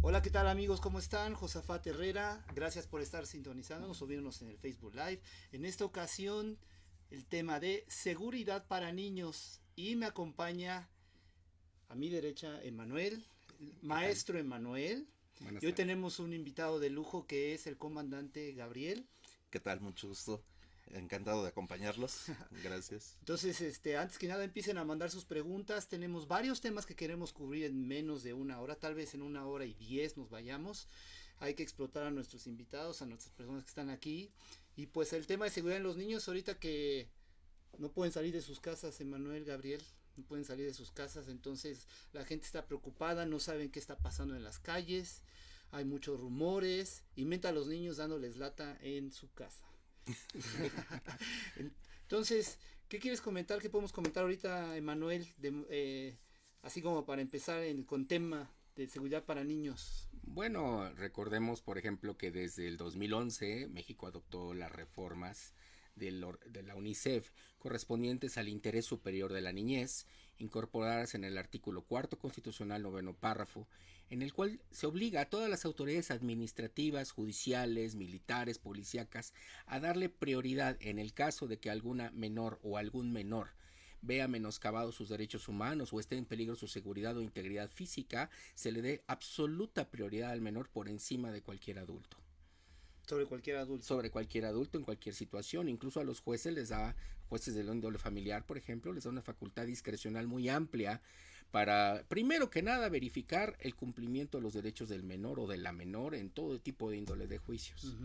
Hola, ¿qué tal amigos? ¿Cómo están? Josafat Herrera, gracias por estar sintonizándonos o viéndonos en el Facebook Live. En esta ocasión, el tema de seguridad para niños y me acompaña a mi derecha Emanuel, ¿Qué tal? maestro Emanuel. Y Buenas hoy tardes. tenemos un invitado de lujo que es el comandante Gabriel. ¿Qué tal? Mucho gusto. Encantado de acompañarlos. Gracias. Entonces, antes que nada empiecen a mandar sus preguntas. Tenemos varios temas que queremos cubrir en menos de una hora, tal vez en 1 hora y 10 nos vayamos. Hay que explotar a nuestros invitados, a nuestras personas que están aquí. Y pues el tema de seguridad en los niños, ahorita que no pueden salir de sus casas, Emanuel, Gabriel, no pueden salir de sus casas, entonces la gente está preocupada, no saben qué está pasando en las calles, hay muchos rumores, y menta a los niños dándoles lata en su casa. Entonces, ¿qué quieres comentar? ¿Qué podemos comentar ahorita, Emanuel? Así como para empezar con tema de seguridad para niños. Bueno, recordemos, por ejemplo, que desde el 2011 México adoptó las reformas de la UNICEF correspondientes al interés superior de la niñez, incorporadas en el artículo cuarto constitucional noveno párrafo, en el cual se obliga a todas las autoridades administrativas, judiciales, militares, policíacas a darle prioridad en el caso de que alguna menor o algún menor vea menoscabados sus derechos humanos o esté en peligro su seguridad o integridad física, se le dé absoluta prioridad al menor por encima de cualquier adulto. Sobre cualquier adulto. Sobre cualquier adulto en cualquier situación. Incluso a los jueces les da, jueces de índole familiar, por ejemplo, les da una facultad discrecional muy amplia para, primero que nada, verificar el cumplimiento de los derechos del menor o de la menor en todo tipo de índole de juicios.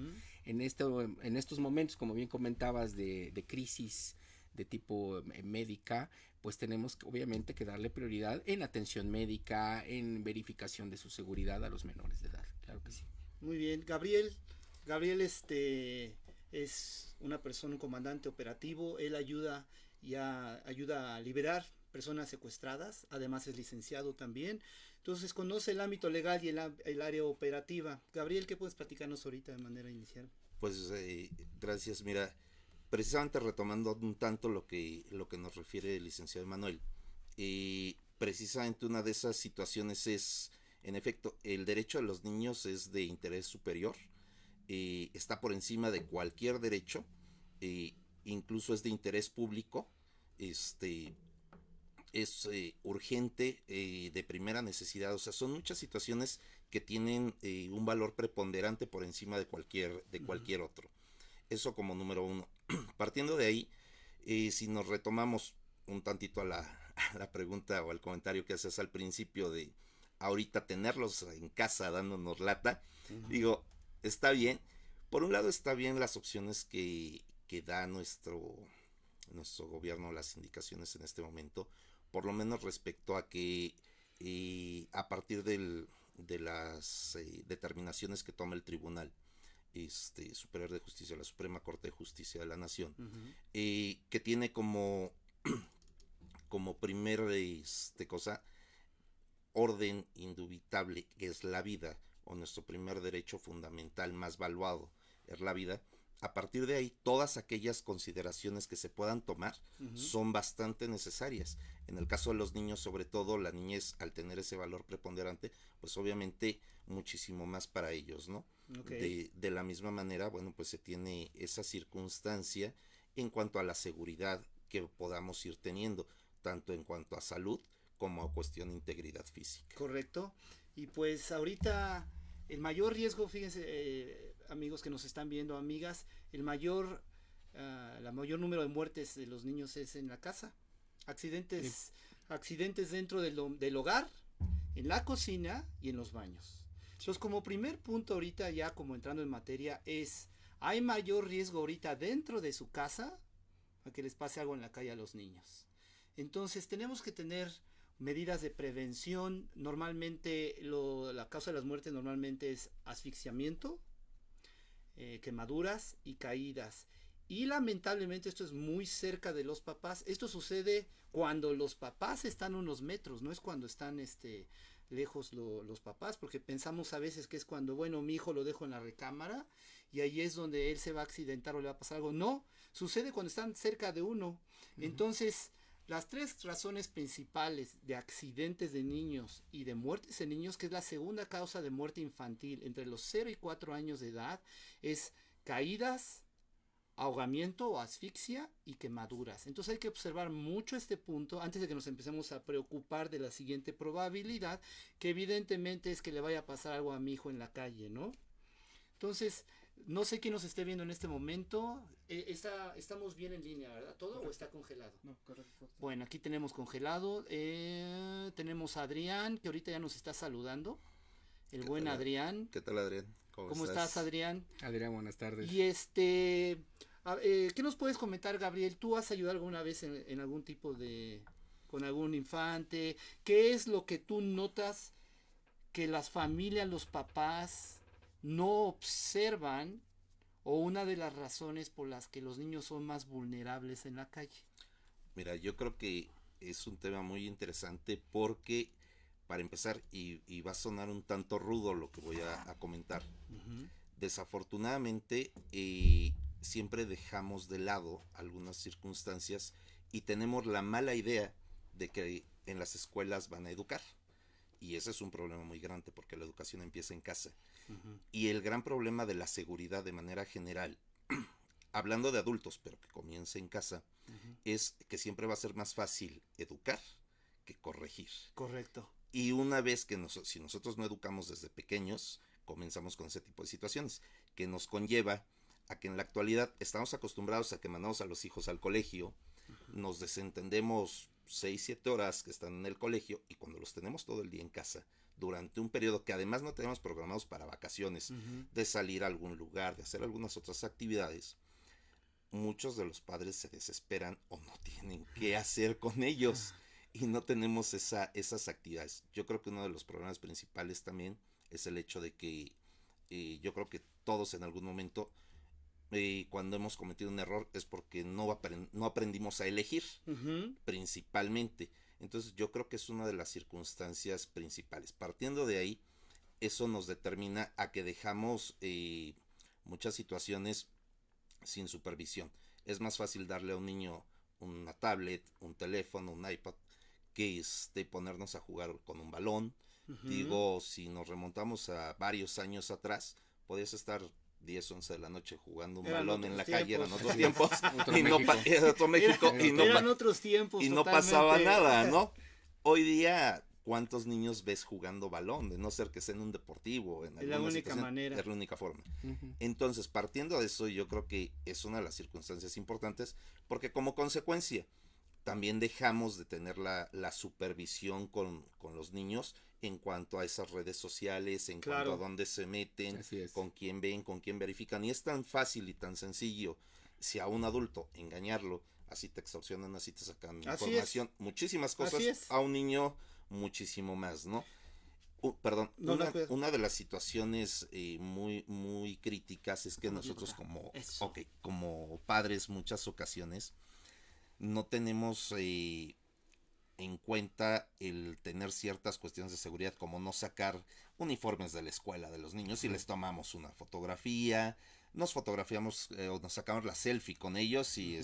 En estos momentos, como bien comentabas, de crisis de tipo médica, pues tenemos obviamente que darle prioridad en atención médica, en verificación de su seguridad a los menores de edad. Claro que sí. Muy bien, Gabriel. Gabriel es una persona, un comandante operativo. Él ayuda a liberar personas secuestradas. Además es licenciado también. Entonces conoce el ámbito legal y el área operativa. Gabriel, ¿qué puedes platicarnos ahorita de manera inicial? Pues gracias. Mira, precisamente retomando un tanto lo que nos refiere el licenciado Emanuel. Precisamente una de esas situaciones es, en efecto, el derecho de los niños es de interés superior. Está por encima de cualquier derecho. Incluso es de interés público. Este, es urgente, de primera necesidad. O sea, son muchas situaciones que tienen un valor preponderante por encima de cualquier otro. Eso como número uno. Partiendo de ahí, si nos retomamos un tantito a la pregunta o al comentario que haces al principio de ahorita tenerlos en casa dándonos lata, digo, está bien. Por un lado está bien las opciones que da nuestro gobierno, las indicaciones en este momento, por lo menos respecto a que a partir de las determinaciones que toma el tribunal superior de justicia, la Suprema Corte de Justicia de la Nación, que tiene como primer cosa orden indubitable, que es la vida, o nuestro primer derecho fundamental más valuado es la vida. A partir de ahí, todas aquellas consideraciones que se puedan tomar son bastante necesarias. En el caso de los niños, sobre todo la niñez, al tener ese valor preponderante, pues obviamente muchísimo más para ellos, ¿no? Okay. De la misma manera, bueno, pues se tiene esa circunstancia en cuanto a la seguridad que podamos ir teniendo, tanto en cuanto a salud como a cuestión de integridad física. Correcto. Y pues ahorita el mayor riesgo, fíjense, amigos que nos están viendo, amigas, la mayor número de muertes de los niños es en la casa. Sí. Accidentes dentro del hogar, en la cocina y en los baños. Entonces, como primer punto ahorita, ya como entrando en materia, hay mayor riesgo ahorita dentro de su casa a que les pase algo en la calle a los niños. Entonces, tenemos que tener medidas de prevención. Normalmente la causa de las muertes normalmente es asfixiamiento, quemaduras y caídas. Y lamentablemente esto es muy cerca de los papás. Esto sucede cuando los papás están unos metros, no es cuando están lejos los papás, porque pensamos a veces que es cuando, bueno, mi hijo lo dejo en la recámara y ahí es donde él se va a accidentar o le va a pasar algo. No, sucede cuando están cerca de uno. Entonces, las 3 razones principales de accidentes de niños y de muertes en niños, que es la segunda causa de muerte infantil entre los 0 y 4 años de edad, es caídas, ahogamiento o asfixia y quemaduras. Entonces hay que observar mucho este punto antes de que nos empecemos a preocupar de la siguiente probabilidad, que evidentemente es que le vaya a pasar algo a mi hijo en la calle, ¿no? Entonces, no sé quién nos esté viendo en este momento. Estamos bien en línea, ¿verdad? ¿Todo correcto, o está congelado? No, correcto. Bueno, aquí tenemos congelado. Tenemos a Adrián, que ahorita ya nos está saludando. El buen tal, Adrián. ¿Qué tal, Adrián? ¿Cómo estás, Adrián? Adrián, buenas tardes. Y ¿qué nos puedes comentar, Gabriel? ¿Tú has ayudado alguna vez en algún tipo con algún infante? ¿Qué es lo que tú notas que las familias, los papás no observan, o una de las razones por las que los niños son más vulnerables en la calle? Mira, yo creo que es un tema muy interesante porque, para empezar, y va a sonar un tanto rudo lo que voy a comentar, desafortunadamente siempre dejamos de lado algunas circunstancias y tenemos la mala idea de que en las escuelas van a educar. Y ese es un problema muy grande porque la educación empieza en casa. Y el gran problema de la seguridad de manera general, hablando de adultos, pero que comience en casa, es que siempre va a ser más fácil educar que corregir. Correcto. Y una vez que si nosotros no educamos desde pequeños, comenzamos con ese tipo de situaciones, que nos conlleva a que en la actualidad estamos acostumbrados a que mandamos a los hijos al colegio, nos desentendemos 6-7 horas que están en el colegio, y cuando los tenemos todo el día en casa, durante un periodo que además no tenemos programados para vacaciones, de salir a algún lugar, de hacer algunas otras actividades, muchos de los padres se desesperan o no tienen qué hacer con ellos y no tenemos esas actividades. Yo creo que uno de los problemas principales también es el hecho de que yo creo que todos en algún momento, cuando hemos cometido un error, es porque no aprendimos a elegir, principalmente. Entonces yo creo que es una de las circunstancias principales. Partiendo de ahí, eso nos determina a que dejamos muchas situaciones sin supervisión. Es más fácil darle a un niño una tablet, un teléfono, un iPad, que ponernos a jugar con un balón. Digo, si nos remontamos a varios años atrás, podías estar 10, 11 de la noche jugando un balón en la calle, eran otros tiempos, era otro México, eran otros tiempos, y no pasaba nada, ¿no? Hoy día, ¿cuántos niños ves jugando balón? De no ser que sea en un deportivo, en es la única manera. Es la única forma. Entonces, partiendo de eso, yo creo que es una de las circunstancias importantes, porque como consecuencia, también dejamos de tener la supervisión con los niños en cuanto a esas redes sociales, en cuanto a dónde se meten, con quién ven, con quién verifican. Y es tan fácil y tan sencillo, si a un adulto engañarlo, así te extorsionan, así te sacan información, muchísimas cosas, a un niño muchísimo más, ¿no? Perdón, una de las situaciones muy, muy críticas es que nosotros como padres, muchas ocasiones no tenemos en cuenta el tener ciertas cuestiones de seguridad, como no sacar uniformes de la escuela de los niños, y les tomamos una fotografía, nos fotografiamos o nos sacamos la selfie con ellos y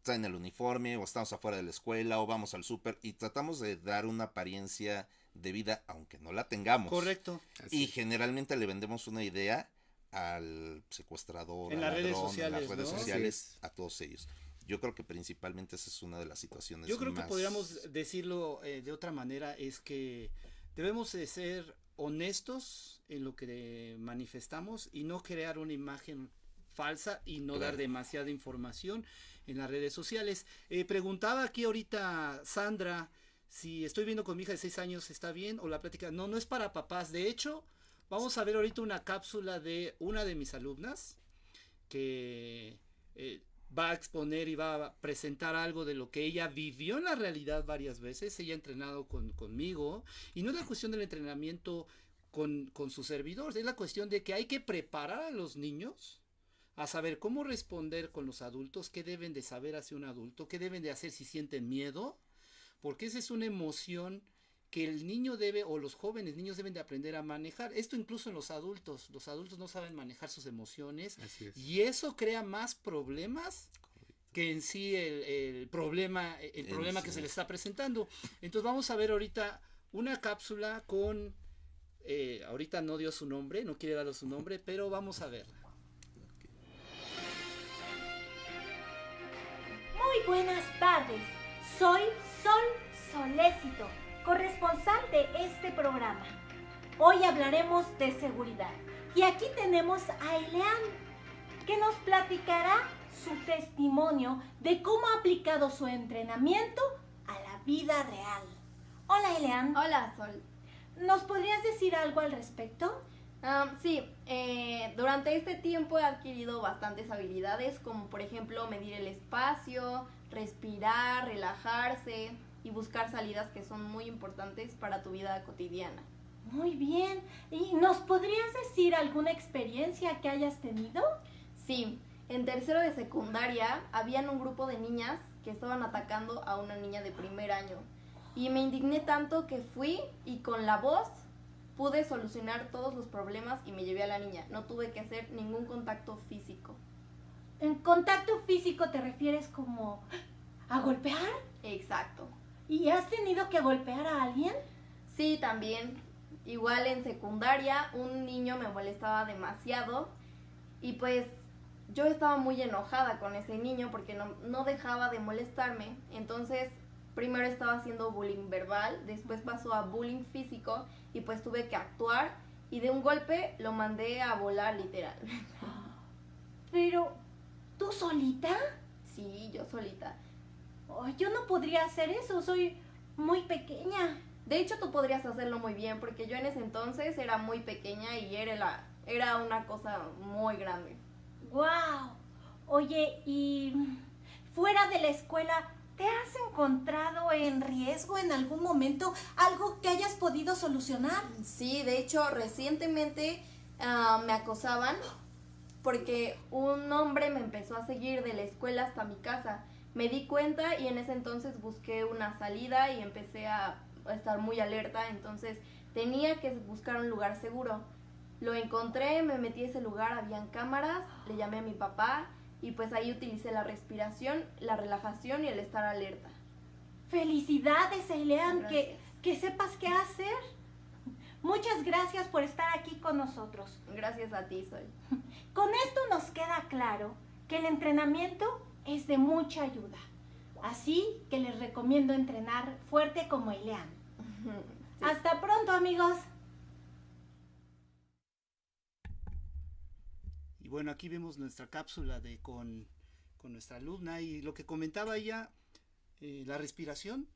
traen el uniforme, o estamos afuera de la escuela o vamos al súper y tratamos de dar una apariencia de vida aunque no la tengamos. Correcto. Y generalmente le vendemos una idea al secuestrador, al ladrón, en las redes sociales, a todos ellos. Yo creo que principalmente esa es una de las situaciones. Yo creo que podríamos decirlo de otra manera, es que debemos de ser honestos en lo que manifestamos y no crear una imagen falsa y no dar demasiada información en las redes sociales. Preguntaba aquí ahorita Sandra si estoy viendo con mi hija de 6 años, ¿está bien? O la plática, no es para papás. De hecho, vamos a ver ahorita una cápsula de una de mis alumnas que va a exponer y va a presentar algo de lo que ella vivió en la realidad varias veces. Ella ha entrenado conmigo, y no es la cuestión del entrenamiento con su servidor, es la cuestión de que hay que preparar a los niños a saber cómo responder con los adultos, qué deben de saber hacia un adulto, qué deben de hacer si sienten miedo, porque esa es una emoción que el niño debe, o los jóvenes niños deben de aprender a manejar. Esto incluso en los adultos no saben manejar sus emociones, y eso crea más problemas que en sí el problema que se le está presentando. Entonces vamos a ver ahorita una cápsula con, ahorita no dio su nombre, no quiere darle su nombre, pero vamos a verla. Muy buenas tardes, soy Sol Solécito, corresponsal de este programa. Hoy hablaremos de seguridad y aquí tenemos a Elean, que nos platicará su testimonio de cómo ha aplicado su entrenamiento a la vida real. Hola, Elean. Hola, Sol. ¿Nos podrías decir algo al respecto? Sí, durante este tiempo he adquirido bastantes habilidades, como por ejemplo medir el espacio, respirar, relajarse y buscar salidas que son muy importantes para tu vida cotidiana. Muy bien. ¿Y nos podrías decir alguna experiencia que hayas tenido? Sí, en tercero de secundaria habían un grupo de niñas que estaban atacando a una niña de primer año. Y me indigné tanto que fui y con la voz pude solucionar todos los problemas y me llevé a la niña. No tuve que hacer ningún contacto físico. ¿En contacto físico te refieres como a golpear? Exacto. ¿Y has tenido que golpear a alguien? Sí, también. Igual en secundaria un niño me molestaba demasiado y pues yo estaba muy enojada con ese niño porque no dejaba de molestarme. Entonces primero estaba haciendo bullying verbal, después pasó a bullying físico y pues tuve que actuar y de un golpe lo mandé a volar literal. Pero, ¿tú solita? Sí, yo solita. Oh, yo no podría hacer eso, soy muy pequeña. De hecho tú podrías hacerlo muy bien porque yo en ese entonces era muy pequeña y era una cosa muy grande. ¡Wow! Oye, y fuera de la escuela, ¿te has encontrado en riesgo en algún momento? ¿Algo que hayas podido solucionar? Sí, de hecho, recientemente me acosaban porque un hombre me empezó a seguir de la escuela hasta mi casa. Me di cuenta y en ese entonces busqué una salida y empecé a estar muy alerta, entonces tenía que buscar un lugar seguro. Lo encontré, me metí a ese lugar, habían cámaras, le llamé a mi papá y pues ahí utilicé la respiración, la relajación y el estar alerta. Felicidades, Elean, Gracias. que sepas qué hacer. Muchas gracias por estar aquí con nosotros. Gracias a ti, Sol. Con esto nos queda claro que el entrenamiento es de mucha ayuda. Así que les recomiendo entrenar fuerte como Elean. Sí. Hasta pronto, amigos. Y bueno, aquí vemos nuestra cápsula con nuestra alumna y lo que comentaba ella, la respiración,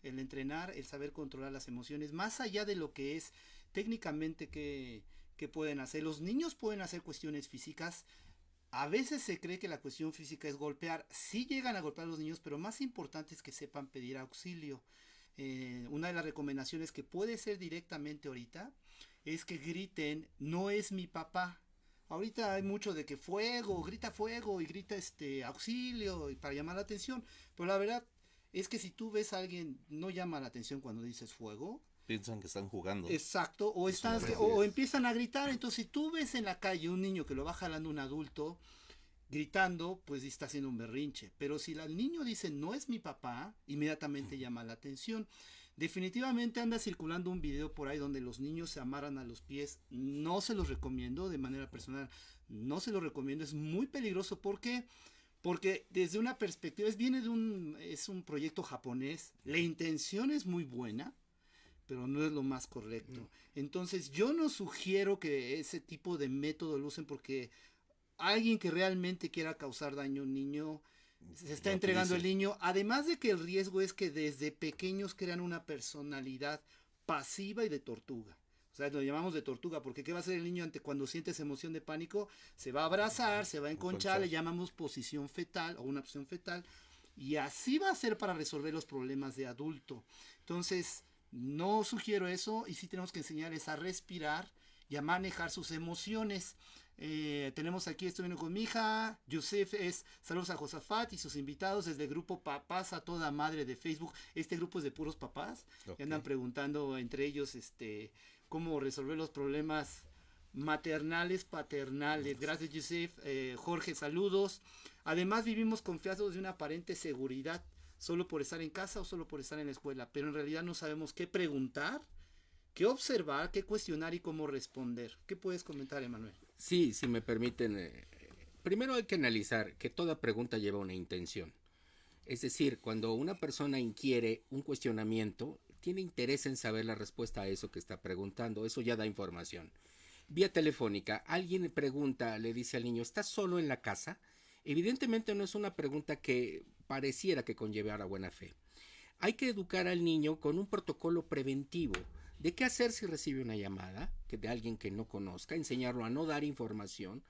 el entrenar, el saber controlar las emociones, más allá de lo que es técnicamente que pueden hacer. Los niños pueden hacer cuestiones físicas. A veces se cree que la cuestión física es golpear. Sí llegan a golpear a los niños, pero más importante es que sepan pedir auxilio. Una de las recomendaciones que puede ser directamente ahorita es que griten, no es mi papá. Ahorita hay mucho de que grita fuego y grita auxilio y para llamar la atención. Pero la verdad es que si tú ves a alguien, no llama la atención cuando dices fuego. Piensan que están jugando. Exacto, o empiezan a gritar. Entonces, si tú ves en la calle un niño que lo va jalando un adulto gritando, pues está haciendo un berrinche. Pero si el niño dice no es mi papá, inmediatamente llama la atención. Definitivamente anda circulando un video por ahí donde los niños se amarran a los pies. No se los recomiendo de manera personal. No se los recomiendo. Es muy peligroso porque desde una perspectiva es un proyecto japonés. La intención es muy buena, pero no es lo más correcto. Entonces yo no sugiero que ese tipo de método lo usen porque alguien que realmente quiera causar daño a un niño se está entregando el niño, además de que el riesgo es que desde pequeños crean una personalidad pasiva y de tortuga. O sea, lo llamamos de tortuga, porque ¿qué va a hacer el niño cuando siente esa emoción de pánico? Se va a abrazar, se va a enconchar, le llamamos posición fetal o una posición fetal, y así va a ser para resolver los problemas de adulto. Entonces, no sugiero eso, y sí tenemos que enseñarles a respirar y a manejar sus emociones. Tenemos aquí, estoy viendo con mi hija, Yusef saludos a Josafat y sus invitados desde el grupo Papás a Toda Madre de Facebook. Este grupo es de puros papás, que andan preguntando entre ellos cómo resolver los problemas maternales, paternales. Gracias, Yusef. Jorge, saludos. Además vivimos confiados de una aparente seguridad, solo por estar en casa o solo por estar en la escuela, pero en realidad no sabemos qué preguntar, qué observar, qué cuestionar y cómo responder. ¿Qué puedes comentar, Emanuel? Sí, si me permiten, primero hay que analizar que toda pregunta lleva una intención. Es decir, cuando una persona inquiere un cuestionamiento, tiene interés en saber la respuesta a eso que está preguntando, eso ya da información. Vía telefónica, alguien pregunta, le dice al niño, ¿estás solo en la casa? Evidentemente no es una pregunta que pareciera que conllevara buena fe. Hay que educar al niño con un protocolo preventivo de qué hacer si recibe una llamada de alguien que no conozca, enseñarlo a no dar información.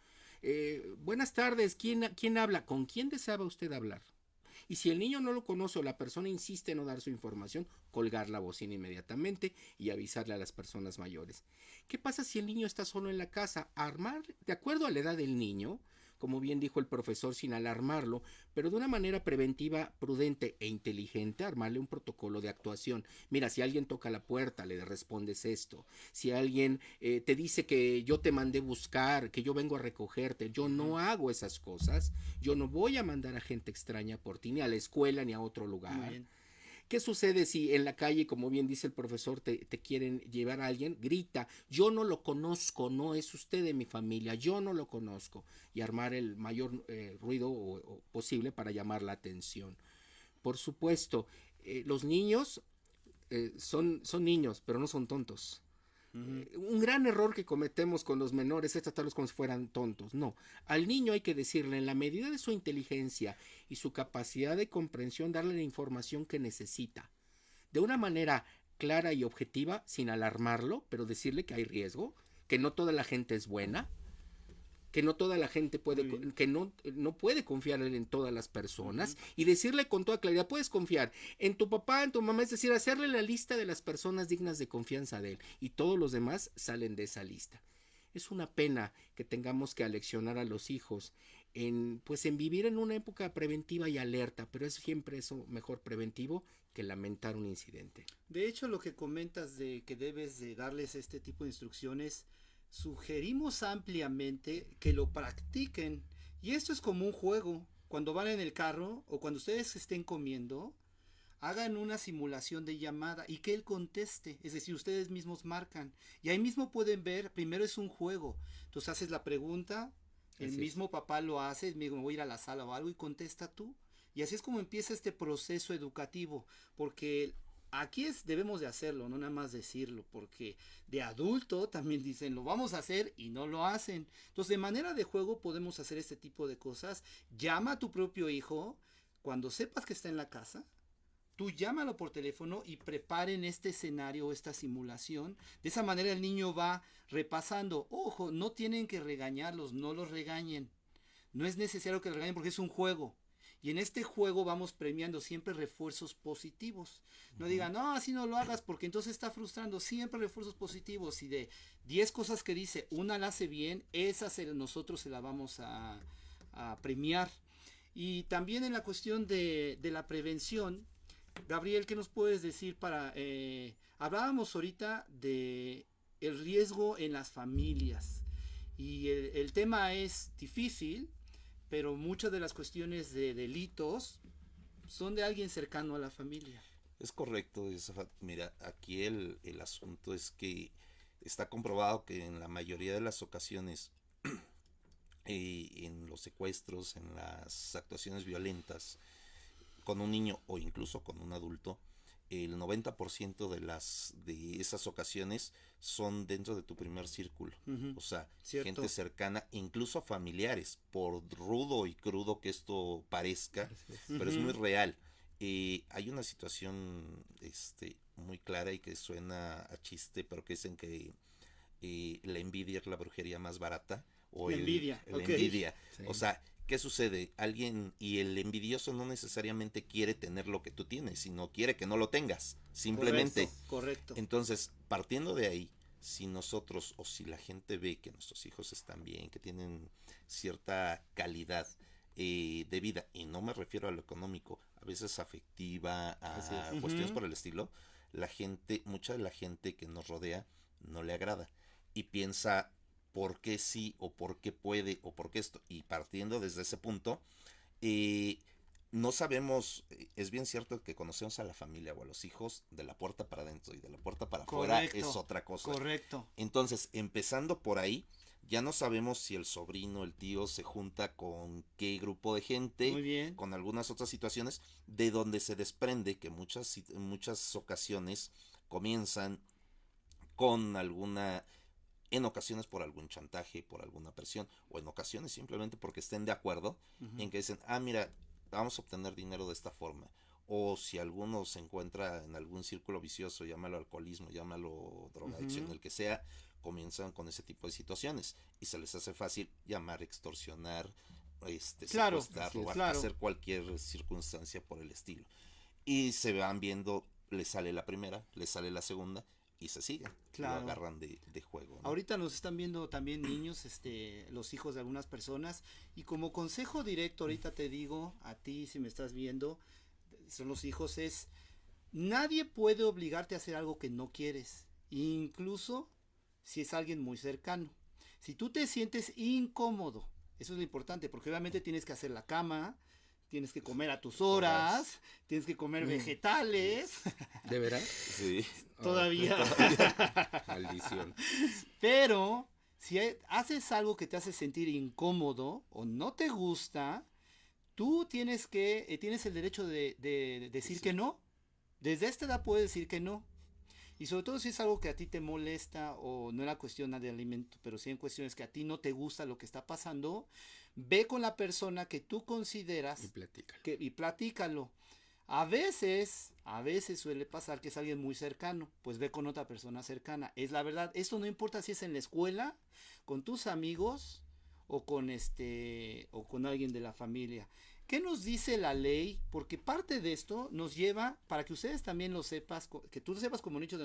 Buenas tardes, ¿quién habla? ¿Con quién deseaba usted hablar? Y si el niño no lo conoce o la persona insiste en no dar su información, colgar la bocina inmediatamente y avisarle a las personas mayores. ¿Qué pasa si el niño está solo en la casa? Armar, de acuerdo a la edad del niño, como bien dijo el profesor, sin alarmarlo, pero de una manera preventiva, prudente e inteligente, armarle un protocolo de actuación. Mira, si alguien toca la puerta, le respondes esto. Si alguien te dice que yo te mandé buscar, que yo vengo a recogerte, yo no hago esas cosas. Yo no voy a mandar a gente extraña por ti, ni a la escuela, ni a otro lugar. ¿Qué sucede si en la calle, como bien dice el profesor, te quieren llevar a alguien? Grita, yo no lo conozco, no es usted de mi familia, yo no lo conozco. Y armar el mayor ruido posible para llamar la atención. Por supuesto, los niños son niños, pero no son tontos. Un gran error que cometemos con los menores es tratarlos como si fueran tontos. No, al niño hay que decirle, en la medida de su inteligencia y su capacidad de comprensión, darle la información que necesita, de una manera clara y objetiva, sin alarmarlo, pero decirle que hay riesgo, que no toda la gente es buena, que no toda la gente puede, que no puede confiar en todas las personas, y decirle con toda claridad, puedes confiar en tu papá, en tu mamá, es decir, hacerle la lista de las personas dignas de confianza de él, y todos los demás salen de esa lista. Es una pena que tengamos que aleccionar a los hijos en vivir en una época preventiva y alerta, pero es siempre eso mejor preventivo que lamentar un incidente. De hecho, lo que comentas de que debes de darles este tipo de instrucciones, sugerimos ampliamente que lo practiquen. Y esto es como un juego. Cuando van en el carro o cuando ustedes estén comiendo, hagan una simulación de llamada y que él conteste. Es decir, ustedes mismos marcan. Y ahí mismo pueden ver, primero es un juego. Entonces haces la pregunta, el mismo papá lo hace, me voy a ir a la sala o algo y contesta tú. Y así es como empieza este proceso educativo. Porque aquí debemos de hacerlo, no nada más decirlo, porque de adulto también dicen lo vamos a hacer y no lo hacen. Entonces de manera de juego podemos hacer este tipo de cosas. Llama a tu propio hijo cuando sepas que está en la casa. Tú llámalo por teléfono y preparen este escenario o esta simulación. De esa manera el niño va repasando. Ojo, no tienen que regañarlos, no los regañen. No es necesario que los regañen porque es un juego. Y en este juego vamos premiando siempre refuerzos positivos. No digan, no, así no lo hagas porque entonces está frustrando. Siempre refuerzos positivos. Y de 10 cosas que dice, una la hace bien, nosotros se la vamos a premiar. Y también en la cuestión de la prevención, Gabriel, ¿qué nos puedes decir para... hablábamos ahorita de el riesgo en las familias. Y el tema es difícil, pero muchas de las cuestiones de delitos son de alguien cercano a la familia. Es correcto, mira, aquí el asunto es que está comprobado que en la mayoría de las ocasiones, en los secuestros, en las actuaciones violentas, con un niño o incluso con un adulto, el 90% de esas ocasiones son dentro de tu primer círculo. O sea, Cierto. Gente cercana, incluso familiares, por rudo y crudo que esto parezca, pero es muy real. Hay una situación muy clara y que suena a chiste, pero que dicen que la envidia es la brujería más barata. O la envidia. La envidia. Sí. O sea, ¿qué sucede? Y el envidioso no necesariamente quiere tener lo que tú tienes, sino quiere que no lo tengas, simplemente. Correcto. Entonces, partiendo de ahí, si nosotros o si la gente ve que nuestros hijos están bien, que tienen cierta calidad de vida, y no me refiero a lo económico, a veces afectiva, a cuestiones por el estilo, mucha de la gente que nos rodea no le agrada y piensa por qué sí o por qué puede o por qué esto, y partiendo desde ese punto No sabemos, es bien cierto que conocemos a la familia o a los hijos de la puerta para adentro y de la puerta para afuera es otra cosa. Correcto. Entonces, empezando por ahí, ya no sabemos si el sobrino, el tío se junta con qué grupo de gente, Muy bien. con algunas otras situaciones, de donde se desprende que en muchas ocasiones comienzan con en ocasiones por algún chantaje, por alguna presión, o en ocasiones simplemente porque estén de acuerdo en que dicen, mira, vamos a obtener dinero de esta forma. O si alguno se encuentra en algún círculo vicioso, llámalo alcoholismo, llámalo drogadicción, el que sea, comienzan con ese tipo de situaciones y se les hace fácil llamar, extorsionar, secuestrar, robar, hacer cualquier circunstancia por el estilo. Y se van viendo, les sale la primera, les sale la segunda y se siguen, lo agarran de juego, ¿no? Ahorita nos están viendo también niños, los hijos de algunas personas, y como consejo directo ahorita te digo a ti, si me estás viendo, son los hijos, nadie puede obligarte a hacer algo que no quieres, incluso si es alguien muy cercano. Si tú te sientes incómodo, eso es lo importante, porque obviamente tienes que hacer la cama, tienes que comer a tus horas, tienes que comer vegetales. ¿De veras? Sí. Todavía. Maldición. Pero si haces algo que te hace sentir incómodo o no te gusta, tú tienes el derecho de decir que no. Desde esta edad puedes decir que no. Y sobre todo si es algo que a ti te molesta, o no era cuestión de alimento, pero sí en cuestiones que a ti no te gusta lo que está pasando, ve con la persona que tú consideras y platícalo. A veces suele pasar que es alguien muy cercano, pues ve con otra persona cercana. Es la verdad, esto no importa si es en la escuela, con tus amigos o con alguien de la familia. ¿Qué nos dice la ley? Porque parte de esto nos lleva, para que ustedes también lo sepas, que tú sepas como niño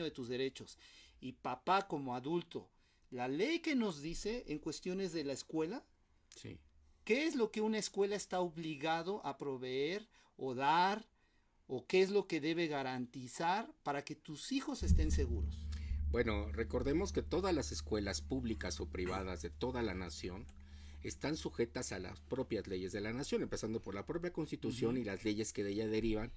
de tus derechos, y papá como adulto, la ley que nos dice en cuestiones de la escuela, sí. ¿Qué es lo que una escuela está obligado a proveer o dar, o qué es lo que debe garantizar para que tus hijos estén seguros? Bueno, recordemos que todas las escuelas públicas o privadas de toda la nación están sujetas a las propias leyes de la nación, empezando por la propia Constitución y las leyes que de ella derivan,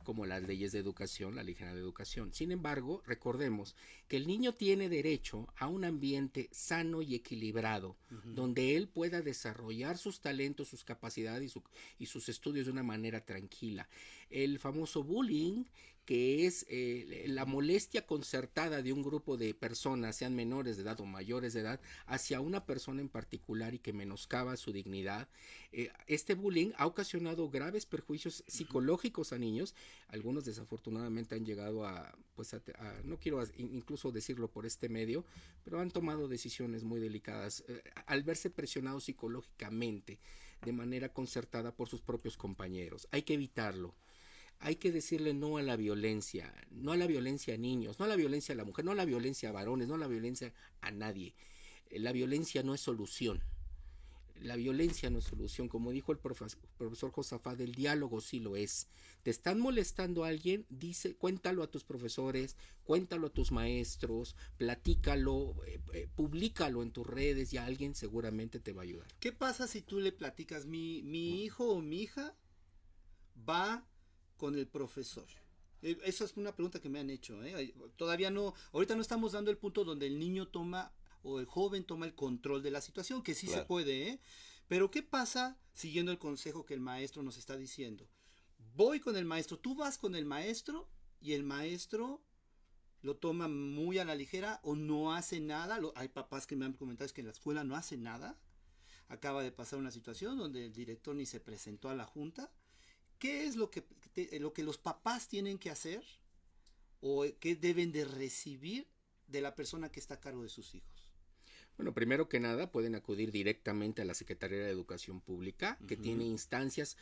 como las leyes de educación, la Ley General de Educación. Sin embargo, recordemos que el niño tiene derecho a un ambiente sano y equilibrado, donde él pueda desarrollar sus talentos, sus capacidades y sus estudios de una manera tranquila. El famoso bullying, que es la molestia concertada de un grupo de personas, sean menores de edad o mayores de edad, hacia una persona en particular y que menoscaba su dignidad. Este bullying ha ocasionado graves perjuicios psicológicos a niños. Algunos desafortunadamente han llegado no quiero incluso decirlo por este medio, pero han tomado decisiones muy delicadas al verse presionados psicológicamente de manera concertada por sus propios compañeros. Hay que evitarlo. Hay que decirle no a la violencia a niños, no a la violencia a la mujer, no a la violencia a varones, no a la violencia a nadie. La violencia no es solución. La violencia no es solución. Como dijo el profesor Josafat, el diálogo sí lo es. ¿Te están molestando a alguien? Cuéntalo a tus profesores, cuéntalo a tus maestros, platícalo, públicalo en tus redes y a alguien seguramente te va a ayudar. ¿Qué pasa si tú le platicas, mi hijo o mi hija va con el profesor? Esa es una pregunta que me han hecho, todavía no, ahorita no estamos dando el punto donde el niño o el joven toma el control de la situación, que sí se puede, pero ¿qué pasa siguiendo el consejo que el maestro nos está diciendo? Voy con el maestro, tú vas con el maestro y el maestro lo toma muy a la ligera o no hace nada. Hay papás que me han comentado que en la escuela no hace nada. Acaba de pasar una situación donde el director ni se presentó a la junta. ¿Qué es lo que los papás tienen que hacer o qué deben de recibir de la persona que está a cargo de sus hijos? Bueno, primero que nada pueden acudir directamente a la Secretaría de Educación Pública, que tiene instancias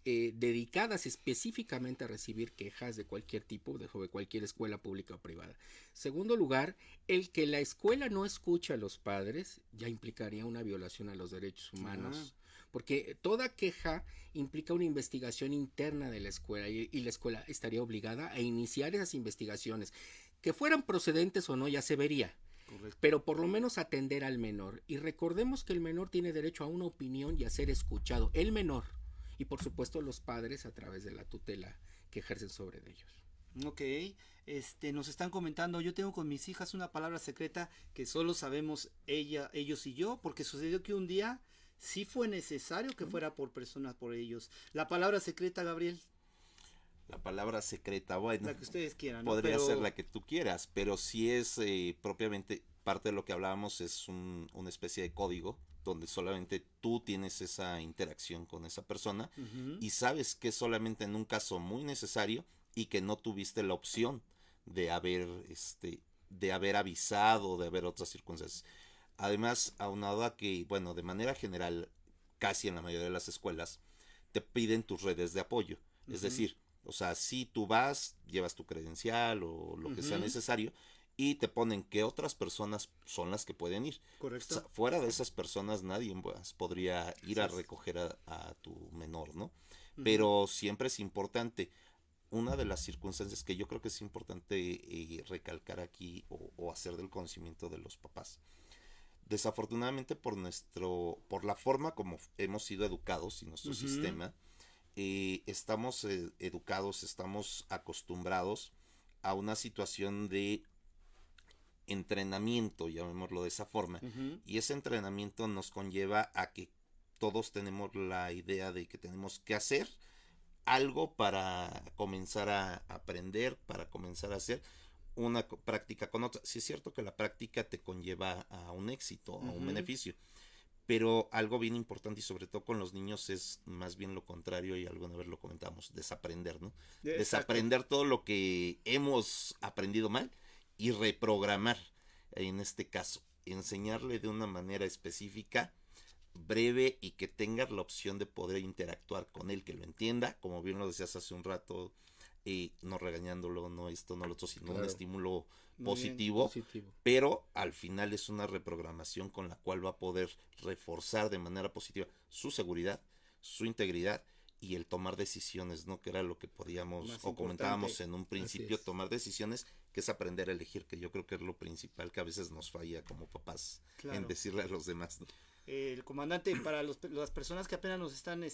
dedicadas específicamente a recibir quejas de cualquier tipo, de cualquier escuela pública o privada. Segundo lugar, el que la escuela no escuche a los padres ya implicaría una violación a los derechos humanos. Porque toda queja implica una investigación interna de la escuela y la escuela estaría obligada a iniciar esas investigaciones. Que fueran procedentes o no ya se vería. Correcto. pero por lo menos atender al menor. Y recordemos que el menor tiene derecho a una opinión y a ser escuchado, el menor, y por supuesto los padres a través de la tutela que ejercen sobre ellos. Ok, nos están comentando, yo tengo con mis hijas una palabra secreta que solo sabemos ellos y yo, porque sucedió que un día sí fue necesario que fuera por personas, por ellos. La palabra secreta, Gabriel. La palabra secreta, bueno, La que ustedes quieran, ¿no? podría Pero ser la que tú quieras, pero si es propiamente parte de lo que hablábamos, es una especie de código donde solamente tú tienes esa interacción con esa persona Ujú. y sabes que solamente en un caso muy necesario y que no tuviste la opción de haber avisado, de haber otras circunstancias. Además, aunado a que, bueno, de manera general, casi en la mayoría de las escuelas, te piden tus redes de apoyo. Es Ujú. decir, o sea, si tú vas, llevas tu credencial o lo que sea Ujú. necesario y te ponen que otras personas son las que pueden ir. Correcto. Fuera de esas personas nadie más podría ir a Así es. recoger a tu menor, ¿no? Ujú. Pero siempre es importante. Una de las circunstancias que yo creo que es importante recalcar aquí o hacer del conocimiento de los papás. Desafortunadamente por la forma como hemos sido educados y nuestro Ujú. sistema, estamos educados, estamos acostumbrados a una situación de entrenamiento, llamémoslo de esa forma, Ujú. y ese entrenamiento nos conlleva a que todos tenemos la idea de que tenemos que hacer algo para comenzar a aprender, para comenzar a hacer una práctica con otra. Sí es cierto que la práctica te conlleva a un éxito, a un Ujú. beneficio, pero algo bien importante y sobre todo con los niños es más bien lo contrario y alguna vez lo comentamos, desaprender, ¿no? Exacto. Desaprender todo lo que hemos aprendido mal y reprogramar, en este caso, enseñarle de una manera específica, breve y que tengas la opción de poder interactuar con él, que lo entienda, como bien lo decías hace un rato, no regañándolo, no esto, no lo otro, sino un Claro. estímulo Muy positivo, Positivo. pero al final es una reprogramación con la cual va a poder reforzar de manera positiva su seguridad, su integridad y el tomar decisiones, ¿no? Que era lo que podíamos Más o comentábamos importante. en un principio, es. tomar decisiones, que es aprender a elegir, que yo creo que es lo principal que a veces nos falla como papás Claro. en decirle a los demás, ¿no? El comandante, para las personas que apenas nos están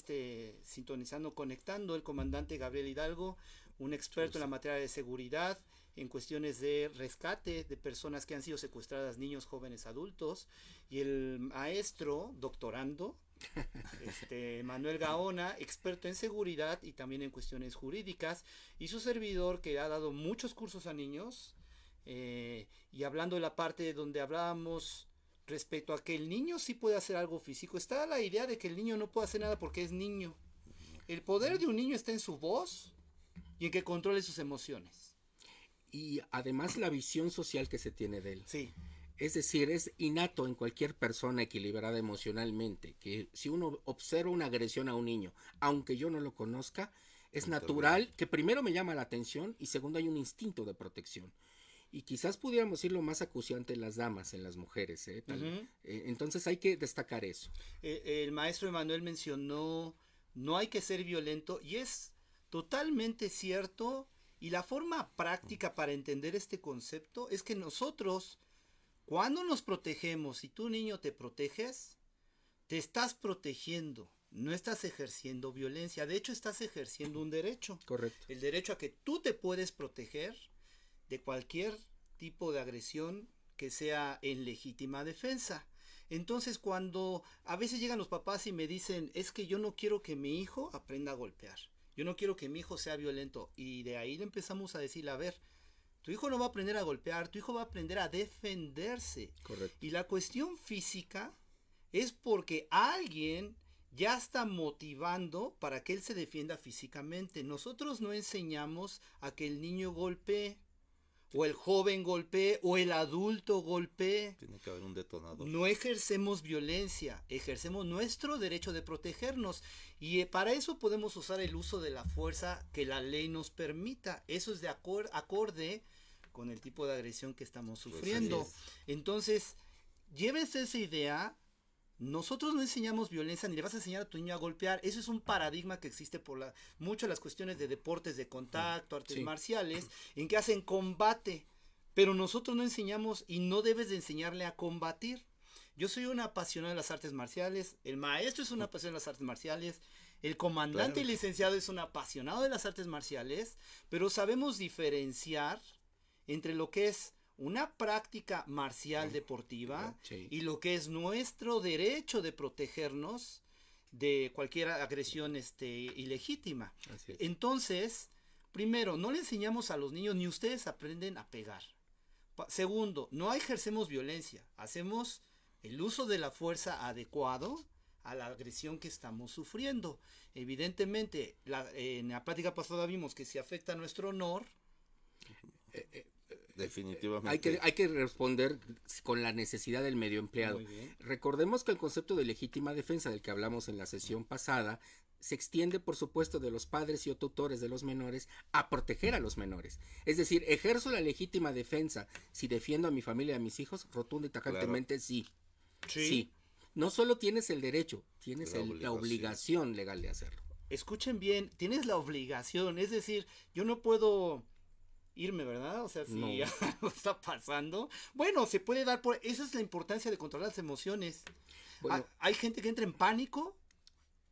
sintonizando, conectando, el comandante Gabriel Hidalgo, un experto en la materia de seguridad, en cuestiones de rescate de personas que han sido secuestradas, niños, jóvenes, adultos, y el maestro, doctorando, Manuel Gaona, experto en seguridad y también en cuestiones jurídicas, y su servidor que ha dado muchos cursos a niños, y hablando de la parte donde hablábamos respecto a que el niño sí puede hacer algo físico, está la idea de que el niño no puede hacer nada porque es niño. El poder de un niño está en su voz y en que controle sus emociones. Y además la visión social que se tiene de él. Sí. Es decir, es innato en cualquier persona equilibrada emocionalmente, que si uno observa una agresión a un niño, aunque yo no lo conozca, es natural que primero me llama la atención y segundo hay un instinto de protección. Y quizás pudiéramos ir lo más acuciante en las damas, en las mujeres, Ujú. Entonces hay que destacar eso. El maestro Emanuel mencionó, no hay que ser violento, y es totalmente cierto, y la forma práctica para entender este concepto es que nosotros, cuando nos protegemos, si tú niño te proteges, te estás protegiendo, no estás ejerciendo violencia, de hecho estás ejerciendo un derecho, Correcto. el derecho a que tú te puedes proteger de cualquier tipo de agresión que sea en legítima defensa. Entonces cuando a veces llegan los papás y me dicen, es que yo no quiero que mi hijo aprenda a golpear, yo no quiero que mi hijo sea violento, y de ahí le empezamos a decir, a ver, tu hijo no va a aprender a golpear, tu hijo va a aprender a defenderse. Correcto. Y la cuestión física es porque alguien ya está motivando para que él se defienda físicamente. Nosotros no enseñamos a que el niño golpee, o el joven golpee, o el adulto golpee. Tiene que haber un detonador. No ejercemos violencia, ejercemos nuestro derecho de protegernos, y para eso podemos usar el uso de la fuerza que la ley nos permita. Eso es de acorde con el tipo de agresión que estamos sufriendo. Pues Entonces, llévense esa idea. Nosotros no enseñamos violencia ni le vas a enseñar a tu niño a golpear. Eso es un paradigma que existe por mucho las cuestiones de deportes de contacto, artes Sí. marciales, en que hacen combate. pero nosotros no enseñamos y no debes de enseñarle a combatir. Yo soy un apasionado de las artes marciales, el maestro es un apasionado de las artes marciales, el comandante y licenciado es un apasionado de las artes marciales, pero sabemos diferenciar entre lo que es una práctica marcial deportiva Sí. y lo que es nuestro derecho de protegernos de cualquier agresión ilegítima. Así es. Entonces, primero, no le enseñamos a los niños ni ustedes aprenden a pegar. Segundo, no ejercemos violencia, hacemos el uso de la fuerza adecuado a la agresión que estamos sufriendo. Evidentemente, en la plática pasada vimos que si afecta nuestro honor, Definitivamente. Hay que responder con la necesidad del medio empleado. Muy bien. Recordemos que el concepto de legítima defensa del que hablamos en la sesión pasada se extiende, por supuesto, de los padres y o tutores de los menores a proteger a los menores. Es decir, ejerzo la legítima defensa si defiendo a mi familia y a mis hijos, rotunda y tajantemente sí. Sí. No solo tienes el derecho, tienes la obligación legal de hacerlo. Escuchen bien, tienes la obligación, es decir, yo no puedo irme, ¿verdad? O sea, si No. algo está pasando, bueno, se puede dar por... Esa es la importancia de controlar las emociones. Bueno, Hay gente que entra en pánico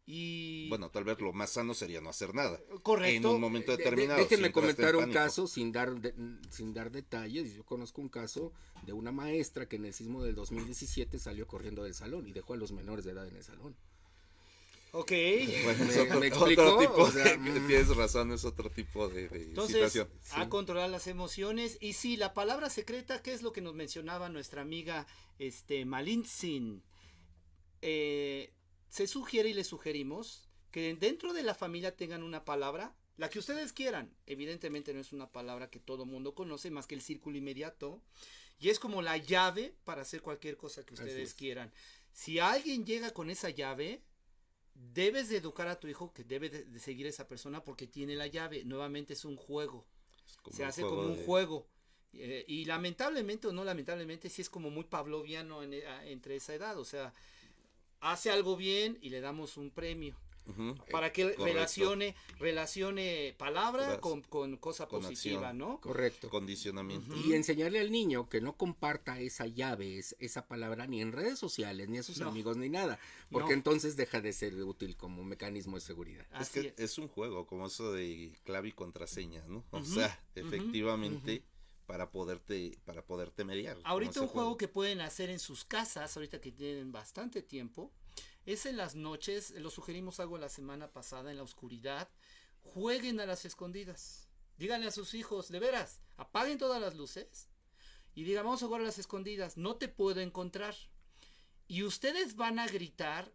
y... Bueno, tal vez lo más sano sería no hacer nada. Correcto. En un momento determinado. déjenme si entraste en comentar un pánico. caso sin dar detalles. Yo conozco un caso de una maestra que en el sismo del 2017 salió corriendo del salón y dejó a los menores de edad en el salón. Ok. Bueno, es ¿Me otro explicó? tipo O sea, tienes razón, es otro tipo de Entonces, situación. a controlar las emociones. Y sí, la palabra secreta, que es lo que nos mencionaba nuestra amiga Malintzin, se sugiere y le sugerimos que dentro de la familia tengan una palabra, la que ustedes quieran. Evidentemente no es una palabra que todo mundo conoce, más que el círculo inmediato. Y es como la llave para hacer cualquier cosa que Así ustedes es. quieran. Si alguien llega con esa llave, debes de educar a tu hijo que debe de seguir esa persona porque tiene la llave. Nuevamente es un juego. Es como Se un hace juego como un de- juego. Y lamentablemente o no lamentablemente, sí es como muy pavloviano entre esa edad. O sea, hace algo bien y le damos un premio. Ujú, Para que correcto. relacione palabra Con- con cosa con positiva, acción. ¿no? Correcto. Condicionamiento. Y enseñarle al niño que no comparta esa llave, esa palabra, ni en redes sociales, ni a sus No. amigos, ni nada. Porque No. entonces deja de ser útil como mecanismo de seguridad. Es Así que es un juego, como eso de clave y contraseña, ¿no? O Ujú, sea, ujú, efectivamente, para poderte mediar. como Ahorita ese un juego que pueden hacer en sus casas, ahorita que tienen bastante tiempo, es en las noches, lo sugerimos algo la semana pasada, en la oscuridad, jueguen a las escondidas. Díganle a sus hijos, de veras, apaguen todas las luces y digan, vamos a jugar a las escondidas, no te puedo encontrar. Y ustedes van a gritar,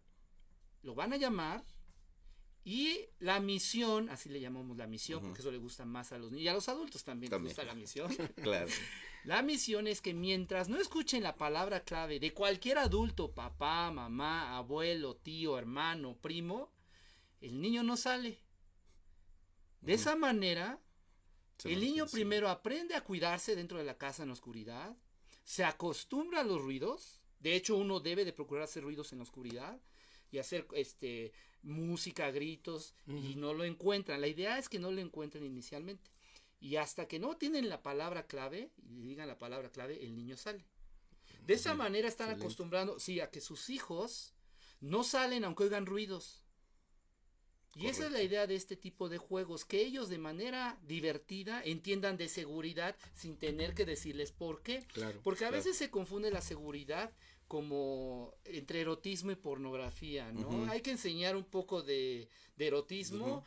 lo van a llamar, y la misión, así le llamamos la misión, Ujú. porque eso le gusta más a los niños y a los adultos también, les También. gusta la misión. Claro. La misión es que mientras no escuchen la palabra clave de cualquier adulto, papá, mamá, abuelo, tío, hermano, primo, el niño no sale. De Ujú. esa manera, Se el niño mantiene, sí. primero aprende a cuidarse dentro de la casa en la oscuridad, se acostumbra a los ruidos. De hecho, uno debe de procurar hacer ruidos en la oscuridad y hacer música, gritos, y no lo encuentran. La idea es que no lo encuentren inicialmente. Y hasta que no tienen la palabra clave, y digan la palabra clave, el niño sale. De esa manera están excelente. acostumbrando, sí, a que sus hijos no salen aunque oigan ruidos. Y esa es la Correcto. idea de este tipo de juegos, que ellos de manera divertida entiendan de seguridad sin tener que decirles por qué. Claro. Porque a Claro. veces se confunde la seguridad como entre erotismo y pornografía, ¿no? Ujú. Hay que enseñar un poco de erotismo,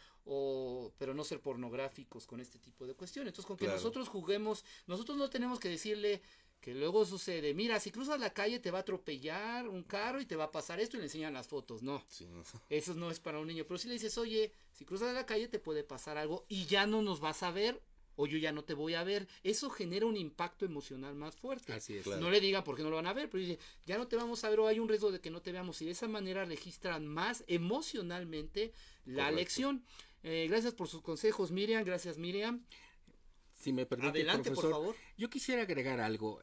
pero no ser pornográficos con este tipo de cuestiones. Entonces, con que Claro. nosotros juguemos, nosotros no tenemos que decirle que luego sucede, mira, si cruzas la calle te va a atropellar un carro y te va a pasar esto y le enseñan las fotos, no. Sí, no. Eso no es para un niño. Pero si le dices, oye, si cruzas la calle te puede pasar algo y ya no nos vas a ver o yo ya no te voy a ver. Eso genera un impacto emocional más fuerte. Así es. Claro. No le digan por qué no lo van a ver, pero dice, ya no te vamos a ver o hay un riesgo de que no te veamos. Y de esa manera registran más emocionalmente la Correcto. lección. Gracias por sus consejos, Miriam. Gracias, Miriam. Si me permite, Adelante, profesor, por favor. yo quisiera agregar algo.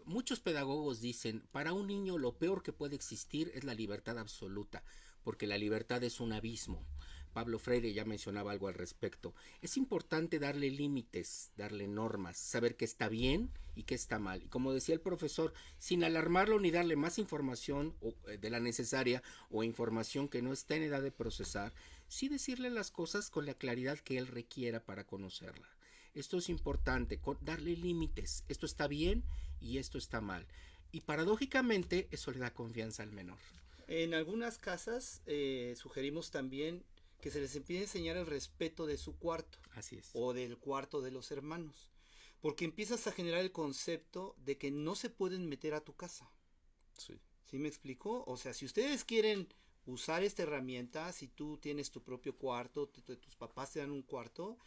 Muchos pedagogos dicen, para un niño lo peor que puede existir es la libertad absoluta, porque la libertad es un abismo. Pablo Freire ya mencionaba algo al respecto. Es importante darle límites, darle normas, saber qué está bien y qué está mal. Y como decía el profesor, sin alarmarlo ni darle más información de la necesaria o información que no está en edad de procesar, sí decirle las cosas con la claridad que él requiera para conocerla. Esto es importante, darle límites. Esto está bien y esto está mal. Y paradójicamente eso le da confianza al menor. En algunas casas sugerimos también que se les empiece a enseñar el respeto de su cuarto. Así es. O del cuarto de los hermanos. Porque empiezas a generar el concepto de que no se pueden meter a tu casa. Sí. ¿Sí me explico? O sea, si ustedes quieren usar esta herramienta, si tú tienes tu propio cuarto, tus papás te dan un cuarto,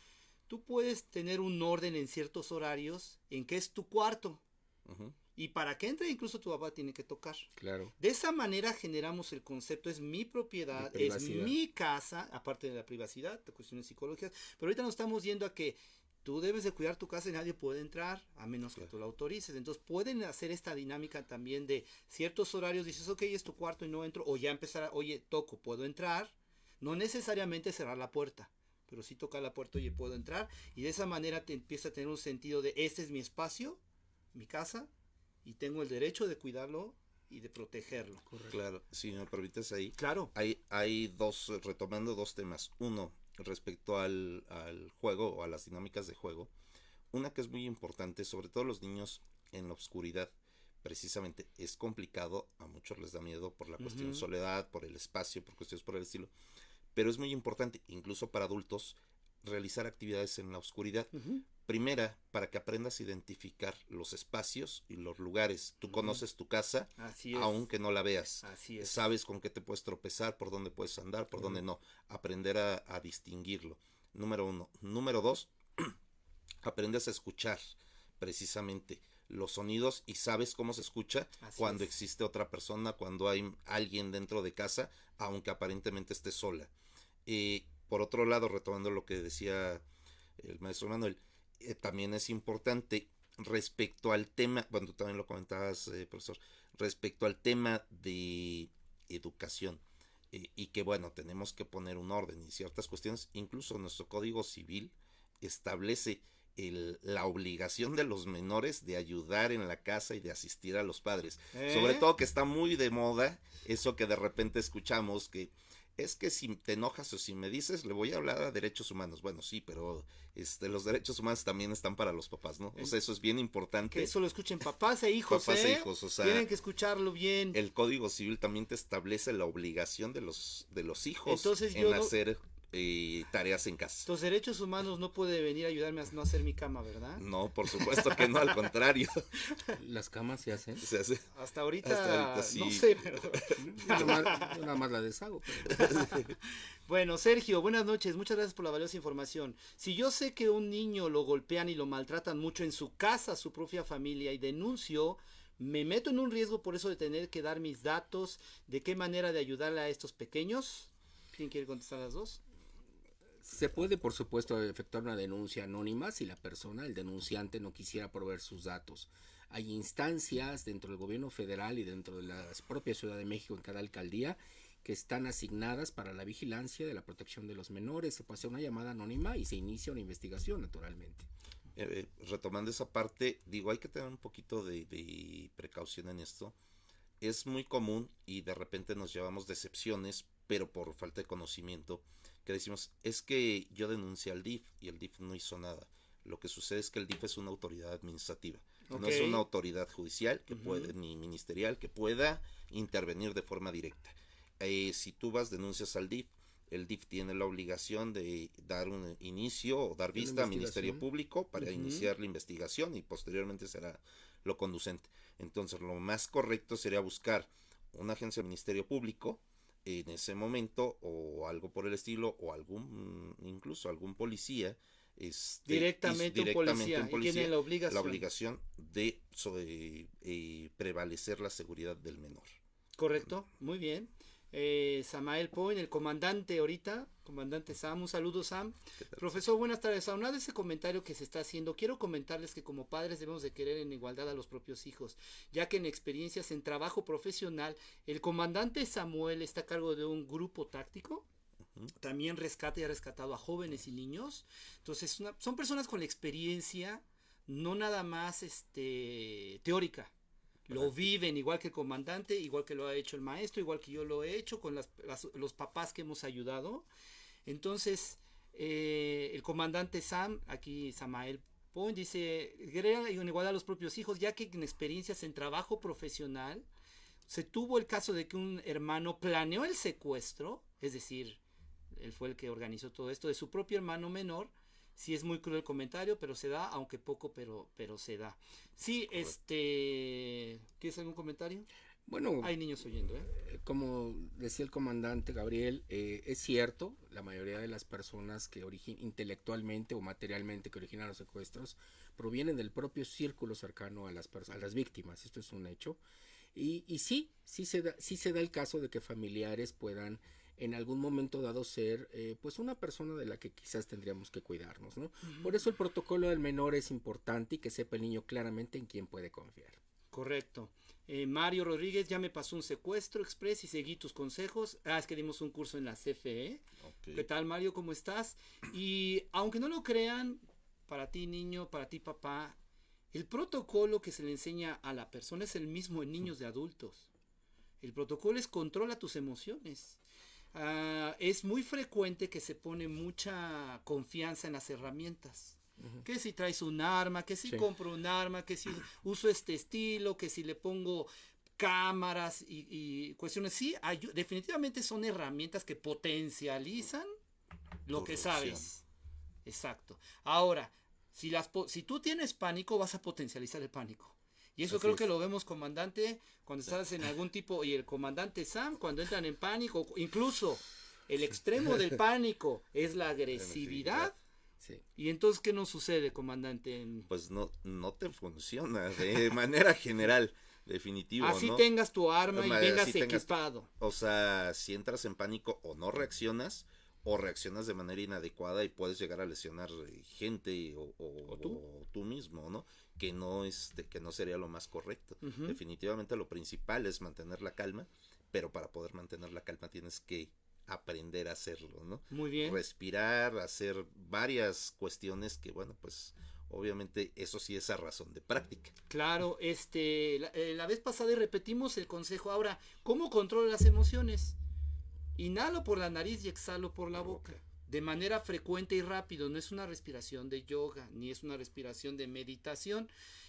tú puedes tener un orden en ciertos horarios en que es tu cuarto. Uh-huh. Y para que entre incluso tu papá tiene que tocar. Claro. De esa manera generamos el concepto, es mi propiedad, es mi casa, aparte de la privacidad, de cuestiones psicológicas. Pero ahorita nos estamos yendo a que tú debes de cuidar tu casa y nadie puede entrar a menos que tú lo autorices. Entonces pueden hacer esta dinámica también de ciertos horarios, dices, ok, es tu cuarto y no entro, o ya empezar, oye, toco, puedo entrar. No necesariamente cerrar la puerta, pero sí tocar la puerta, oye, puedo entrar. Y de esa manera te empieza a tener un sentido de, este es mi espacio, mi casa, y tengo el derecho de cuidarlo y de protegerlo. Correcto. Claro, si me permites ahí. Claro. Hay dos, retomando dos temas. Uno, respecto al juego o a las dinámicas de juego. Una que es muy importante, sobre todo los niños en la oscuridad, precisamente es complicado, a muchos les da miedo por la cuestión soledad, por el espacio, por cuestiones por el estilo, pero es muy importante, incluso para adultos, realizar actividades en la oscuridad. Primera, para que aprendas a identificar los espacios y los lugares. Tú conoces tu casa, aunque no la veas. Así es. Sabes con qué te puedes tropezar, por dónde puedes andar, por dónde no. Aprender a distinguirlo. Número 1. Número 2, aprendes a escuchar precisamente los sonidos y sabes cómo se escucha cuando existe otra persona, cuando hay alguien dentro de casa, aunque aparentemente esté sola. Por otro lado, retomando lo que decía el maestro Manuel, también es importante respecto al tema, bueno, tú también lo comentabas, profesor, respecto al tema de educación, y que bueno, tenemos que poner un orden y ciertas cuestiones, incluso nuestro Código Civil establece la obligación de los menores de ayudar en la casa y de asistir a los padres, sobre todo que está muy de moda eso que de repente escuchamos, que es que si te enojas o si me dices, le voy a hablar a derechos humanos. Bueno, sí, pero los derechos humanos también están para los papás, ¿no? O sea, eso es bien importante. Que eso lo escuchen papás e hijos, papás e hijos, o sea, tienen que escucharlo bien. El Código Civil también te establece la obligación de los hijos. Entonces, en hacer tareas en casa. Los derechos humanos no puede venir a ayudarme a no hacer mi cama, ¿verdad? No, por supuesto que no, al contrario. ¿Las camas se hacen? Se hace. Hasta ahorita sí. no sé, pero... nada más la deshago. Pero... Bueno, Sergio, buenas noches, muchas gracias por la valiosa información. Si yo sé que un niño lo golpean y lo maltratan mucho en su casa, su propia familia, y denuncio, ¿me meto en un riesgo por eso de tener que dar mis datos? ¿De qué manera de ayudarle a estos pequeños? ¿Quién quiere contestar las dos? Se puede, por supuesto, efectuar una denuncia anónima si la persona, el denunciante, no quisiera proveer sus datos. Hay instancias dentro del gobierno federal y dentro de la propia Ciudad de México en cada alcaldía que están asignadas para la vigilancia de la protección de los menores. Se puede hacer una llamada anónima y se inicia una investigación, naturalmente. Retomando esa parte, digo, hay que tener un poquito de precaución en esto. Es muy común y de repente nos llevamos decepciones, pero por falta de conocimiento, que decimos, es que yo denuncié al DIF y el DIF no hizo nada. Lo que sucede es que el DIF es una autoridad administrativa, no es una autoridad judicial que puede, ni ministerial, que pueda intervenir de forma directa. Si tú denuncias al DIF, el DIF tiene la obligación de dar un inicio o dar vista al Ministerio Público para iniciar la investigación y posteriormente será lo conducente. Entonces lo más correcto sería buscar una agencia del Ministerio Público en ese momento o algo por el estilo o incluso algún policía directamente un policía y tiene la obligación de prevalecer la seguridad del menor. Correcto, muy bien. Samael Point, el comandante ahorita, comandante Sam, un saludo Sam. Profesor, buenas tardes. Aunado a ese comentario que se está haciendo, quiero comentarles que como padres debemos de querer en igualdad a los propios hijos, ya que en experiencias en trabajo profesional, el comandante Samuel está a cargo de un grupo táctico también rescata y ha rescatado a jóvenes y niños. Entonces son personas con la experiencia, no nada más teórica. Lo viven igual que el comandante, igual que lo ha hecho el maestro, igual que yo lo he hecho con los papás que hemos ayudado. Entonces, el comandante Sam, aquí Samael Point, dice, agrega en igualdad a los propios hijos, ya que en experiencias en trabajo profesional, se tuvo el caso de que un hermano planeó el secuestro, es decir, él fue el que organizó todo esto, de su propio hermano menor. Sí, es muy cruel el comentario, pero se da, aunque poco, pero se da. Sí, ¿quieres algún comentario? Bueno, hay niños oyendo, como decía el comandante Gabriel, es cierto, la mayoría de las personas que intelectualmente o materialmente que originan los secuestros provienen del propio círculo cercano a las víctimas, esto es un hecho. Y sí se da el caso de que familiares puedan en algún momento dado ser pues una persona de la que quizás tendríamos que cuidarnos, ¿no? Por eso el protocolo del menor es importante y que sepa el niño claramente en quién puede confiar. Correcto. Mario Rodríguez, ya me pasó un secuestro express y seguí tus consejos. Es que dimos un curso en la CFE. Okay. ¿Qué tal, Mario? ¿Cómo estás? Y aunque no lo crean, para ti niño, para ti papá, el protocolo que se le enseña a la persona es el mismo en niños de adultos. El protocolo es controla tus emociones. Es muy frecuente que se pone mucha confianza en las herramientas. Que si traes un arma, que si compro un arma, que si uso este estilo, que si le pongo cámaras y cuestiones. Sí, definitivamente son herramientas que potencializan lo que sabes. Exacto. Ahora, si tú tienes pánico, vas a potencializar el pánico. Y eso creo que lo vemos, comandante, cuando estás en algún tipo, y el comandante Sam, cuando entran en pánico, incluso el extremo del pánico es la agresividad. Sí. Y entonces, ¿qué nos sucede, comandante? Pues no te funciona de manera general, definitivo, así ¿no? tengas tu arma y vengas equipado. O sea, si entras en pánico o no reaccionas, o reaccionas de manera inadecuada y puedes llegar a lesionar gente o tú mismo, ¿no? Que no sería lo más correcto. Definitivamente lo principal es mantener la calma, pero para poder mantener la calma tienes que aprender a hacerlo, ¿no? Muy bien. Respirar, hacer varias cuestiones que, bueno, pues obviamente eso sí es a razón de práctica. Claro, la vez pasada y repetimos el consejo. Ahora, ¿cómo controlo las emociones? Inhalo por la nariz y exhalo por la boca. De manera frecuente y rápido. No es una respiración de yoga, ni es una respiración de meditación.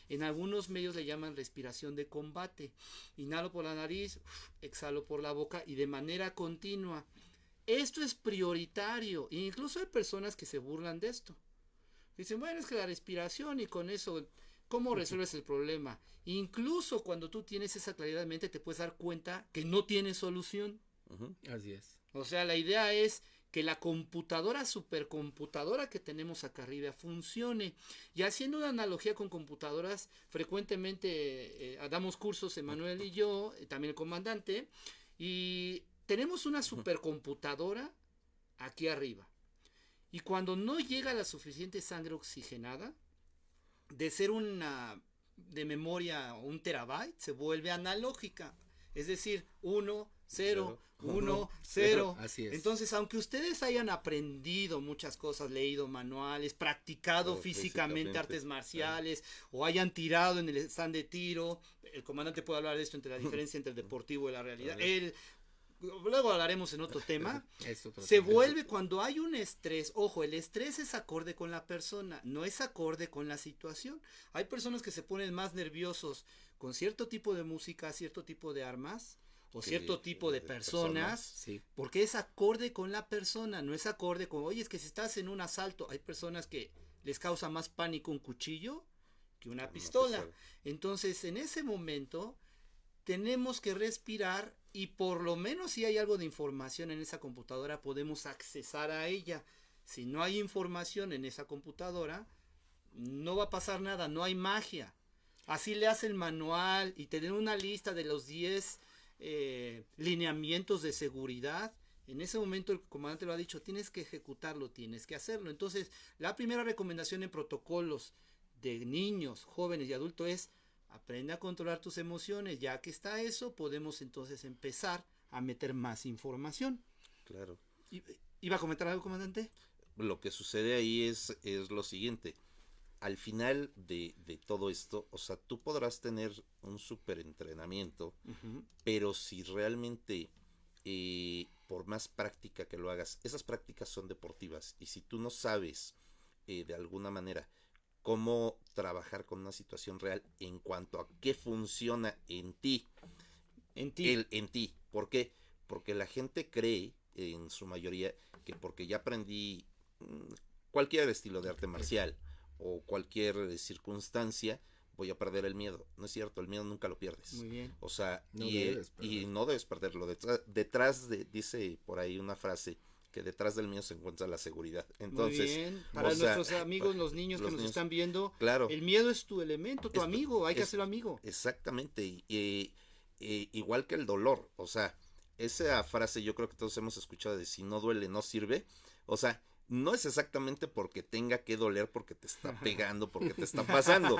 En algunos medios le llaman respiración de combate. Inhalo por la nariz, exhalo por la boca y de manera continua. Esto es prioritario. E incluso hay personas que se burlan de esto. Dicen, bueno, es que la respiración y con eso, ¿cómo resuelves el problema? Incluso cuando tú tienes esa claridad de mente, te puedes dar cuenta que no tienes solución. Así es. O sea, la idea es que la supercomputadora que tenemos acá arriba funcione. Y haciendo una analogía con computadoras, frecuentemente damos cursos, Emanuel y yo, también el comandante, y tenemos una supercomputadora aquí arriba. Y cuando no llega la suficiente sangre oxigenada, de ser de memoria 1 terabyte, se vuelve analógica. Es decir, 1, 0, 1, 0. Así es. Entonces, aunque ustedes hayan aprendido muchas cosas, leído manuales, practicado físicamente artes marciales, o hayan tirado en el stand de tiro, el comandante puede hablar de esto, entre la diferencia entre el deportivo y la realidad. Luego hablaremos en otro tema. Vuelve cuando hay un estrés. Ojo, el estrés es acorde con la persona, no es acorde con la situación. Hay personas que se ponen más nerviosos con cierto tipo de música, cierto tipo de armas o cierto tipo de personas, porque es acorde con la persona, no es acorde con, oye, es que si estás en un asalto, hay personas que les causa más pánico un cuchillo que una pistola. Entonces, en ese momento tenemos que respirar y por lo menos si hay algo de información en esa computadora podemos accesar a ella. Si no hay información en esa computadora, no va a pasar nada, no hay magia. Así le hace el manual y tener una lista de los 10 lineamientos de seguridad. En ese momento el comandante lo ha dicho, tienes que ejecutarlo, tienes que hacerlo. Entonces, la primera recomendación en protocolos de niños, jóvenes y adultos es aprende a controlar tus emociones. Ya que está eso, podemos entonces empezar a meter más información. Claro. ¿Iba a comentar algo, comandante? Lo que sucede ahí es lo siguiente. Al final de todo esto, o sea, tú podrás tener un súper entrenamiento, pero si realmente, por más práctica que lo hagas, esas prácticas son deportivas, y si tú no sabes, de alguna manera, cómo trabajar con una situación real en cuanto a qué funciona en ti, en ti. ¿Por qué? Porque la gente cree, en su mayoría, que porque ya aprendí cualquier estilo de arte marcial o cualquier circunstancia, voy a perder el miedo. No es cierto, el miedo nunca lo pierdes. Muy bien. O sea, No y debes perderlo. no debes perderlo. Dice por ahí una frase, que detrás del miedo se encuentra la seguridad. Entonces, muy bien. Para o sea, nuestros amigos, los niños los que nos niños, están viendo, claro, el miedo es tu elemento, tu amigo, hay que hacerlo amigo. Exactamente. Igual que el dolor. O sea, esa frase yo creo que todos hemos escuchado de si no duele, no sirve. O sea, no es exactamente porque tenga que doler, porque te está pegando, porque te está pasando.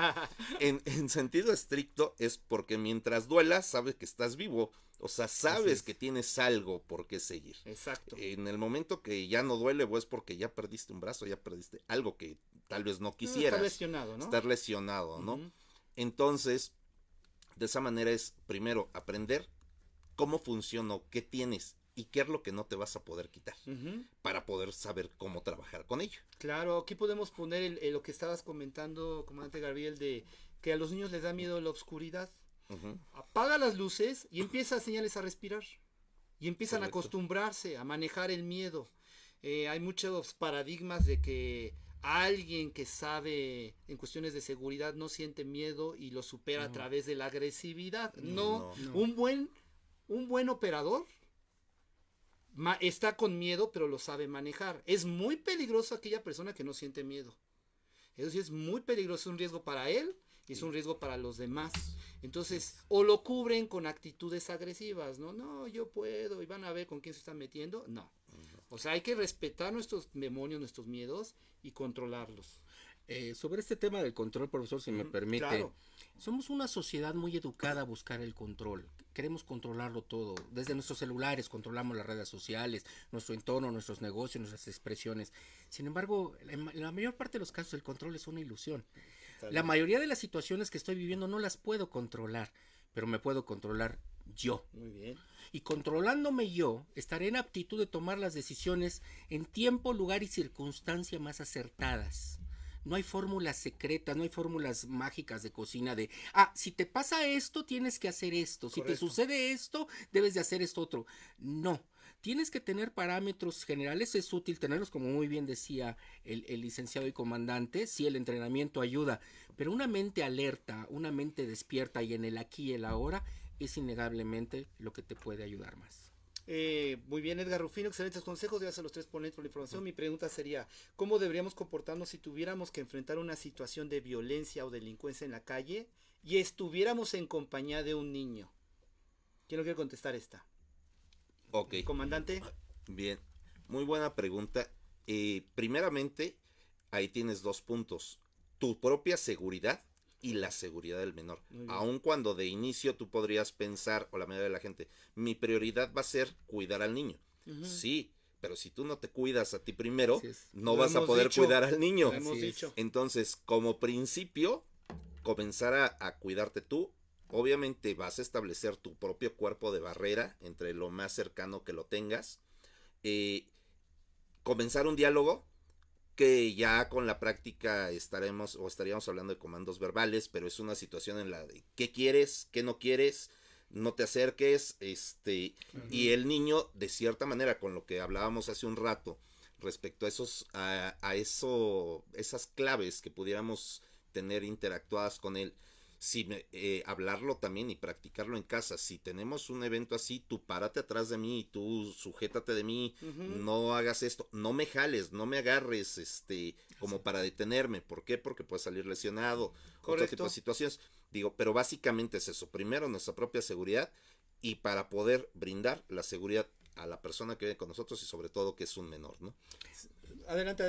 En sentido estricto es porque mientras duela, sabes que estás vivo. O sea, sabes que tienes algo por qué seguir. Exacto. En el momento que ya no duele, pues porque ya perdiste un brazo, ya perdiste algo que tal vez no quisieras. Estar lesionado, ¿no? Estar lesionado, ¿no? Entonces, de esa manera es primero aprender cómo funciona, qué tienes y qué es lo que no te vas a poder quitar, para poder saber cómo trabajar con ello. Claro, aquí podemos poner lo que estabas comentando, comandante Gabriel, de que a los niños les da miedo la oscuridad. Apaga las luces y empieza a enseñarles a respirar. Y empiezan a acostumbrarse a manejar el miedo. Hay muchos paradigmas de que alguien que sabe en cuestiones de seguridad no siente miedo y lo supera a través de la agresividad. No. Un buen operador está con miedo, pero lo sabe manejar. Es muy peligroso aquella persona que no siente miedo. Eso sí es muy peligroso, es un riesgo para él y es un riesgo para los demás. Entonces, o lo cubren con actitudes agresivas, no, yo puedo, y van a ver con quién se están metiendo. No. O sea, hay que respetar nuestros demonios, nuestros miedos y controlarlos. Sobre este tema del control, profesor, si me permite, claro. Somos una sociedad muy educada a buscar el control. Queremos controlarlo todo. Desde nuestros celulares controlamos las redes sociales, nuestro entorno, nuestros negocios, nuestras expresiones. Sin embargo, en la mayor parte de los casos el control es una ilusión. La mayoría de las situaciones que estoy viviendo no las puedo controlar, pero me puedo controlar yo. Muy bien. Y controlándome yo, estaré en aptitud de tomar las decisiones en tiempo, lugar y circunstancia más acertadas. No hay fórmulas secretas, no hay fórmulas mágicas de cocina de, si te pasa esto, tienes que hacer esto. Si te sucede esto, debes de hacer esto otro. No, tienes que tener parámetros generales, es útil tenerlos, como muy bien decía el licenciado y comandante, sí, el entrenamiento ayuda, pero una mente alerta, una mente despierta y en el aquí y el ahora es innegablemente lo que te puede ayudar más. Muy bien, Edgar Rufino, excelentes consejos, gracias a los tres ponentes por la información. Mi pregunta sería, ¿cómo deberíamos comportarnos si tuviéramos que enfrentar una situación de violencia o delincuencia en la calle y estuviéramos en compañía de un niño? ¿Quién no quiere contestar esta? Ok. Comandante. Bien, muy buena pregunta. Primeramente, ahí tienes 2 puntos. Tu propia seguridad y la seguridad del menor. Aun cuando de inicio tú podrías pensar, o la mayoría de la gente, mi prioridad va a ser cuidar al niño. Sí, pero si tú no te cuidas a ti primero, no vas a poder cuidar al niño. Entonces, como principio, comenzar a cuidarte tú. Obviamente vas a establecer tu propio cuerpo de barrera entre lo más cercano que lo tengas. Comenzar un diálogo que ya con la práctica estaríamos hablando de comandos verbales, pero es una situación en la de qué quieres, qué no quieres, no te acerques, y el niño, de cierta manera, con lo que hablábamos hace un rato, respecto a esas claves que pudiéramos tener interactuadas con él, hablarlo también y practicarlo en casa. Si tenemos un evento así, tú párate atrás de mí, tú sujétate de mí, no hagas esto, no me jales, no me agarres, como para detenerme. ¿Por qué? Porque puedes salir lesionado. Otro tipo de situaciones. Pero básicamente es eso. Primero, nuestra propia seguridad, y para poder brindar la seguridad a la persona que vive con nosotros, y sobre todo que es un menor, ¿no? Adelante.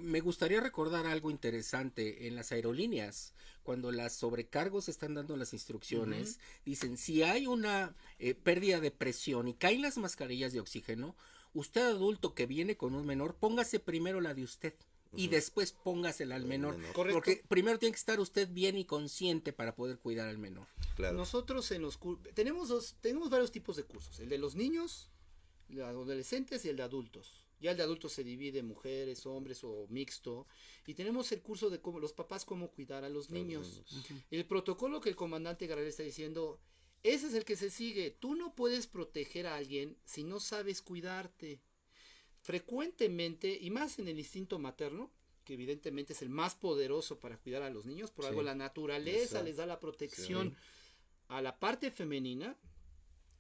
Me gustaría recordar algo interesante en las aerolíneas. Cuando las sobrecargos están dando las instrucciones, dicen, si hay una pérdida de presión y caen las mascarillas de oxígeno, usted adulto que viene con un menor, póngase primero la de usted. Y después póngasela al menor. Correcto. Porque primero tiene que estar usted bien y consciente para poder cuidar al menor. Claro. Nosotros tenemos varios tipos de cursos. El de los niños, los adolescentes y el de adultos. Ya el de adultos se divide en mujeres, hombres o mixto. Y tenemos el curso de cómo los papás cómo cuidar a los niños. El protocolo que el comandante Garrel está diciendo, ese es el que se sigue. Tú no puedes proteger a alguien si no sabes cuidarte. Frecuentemente, y más en el instinto materno, que evidentemente es el más poderoso para cuidar a los niños, por algo la naturaleza les da la protección a la parte femenina.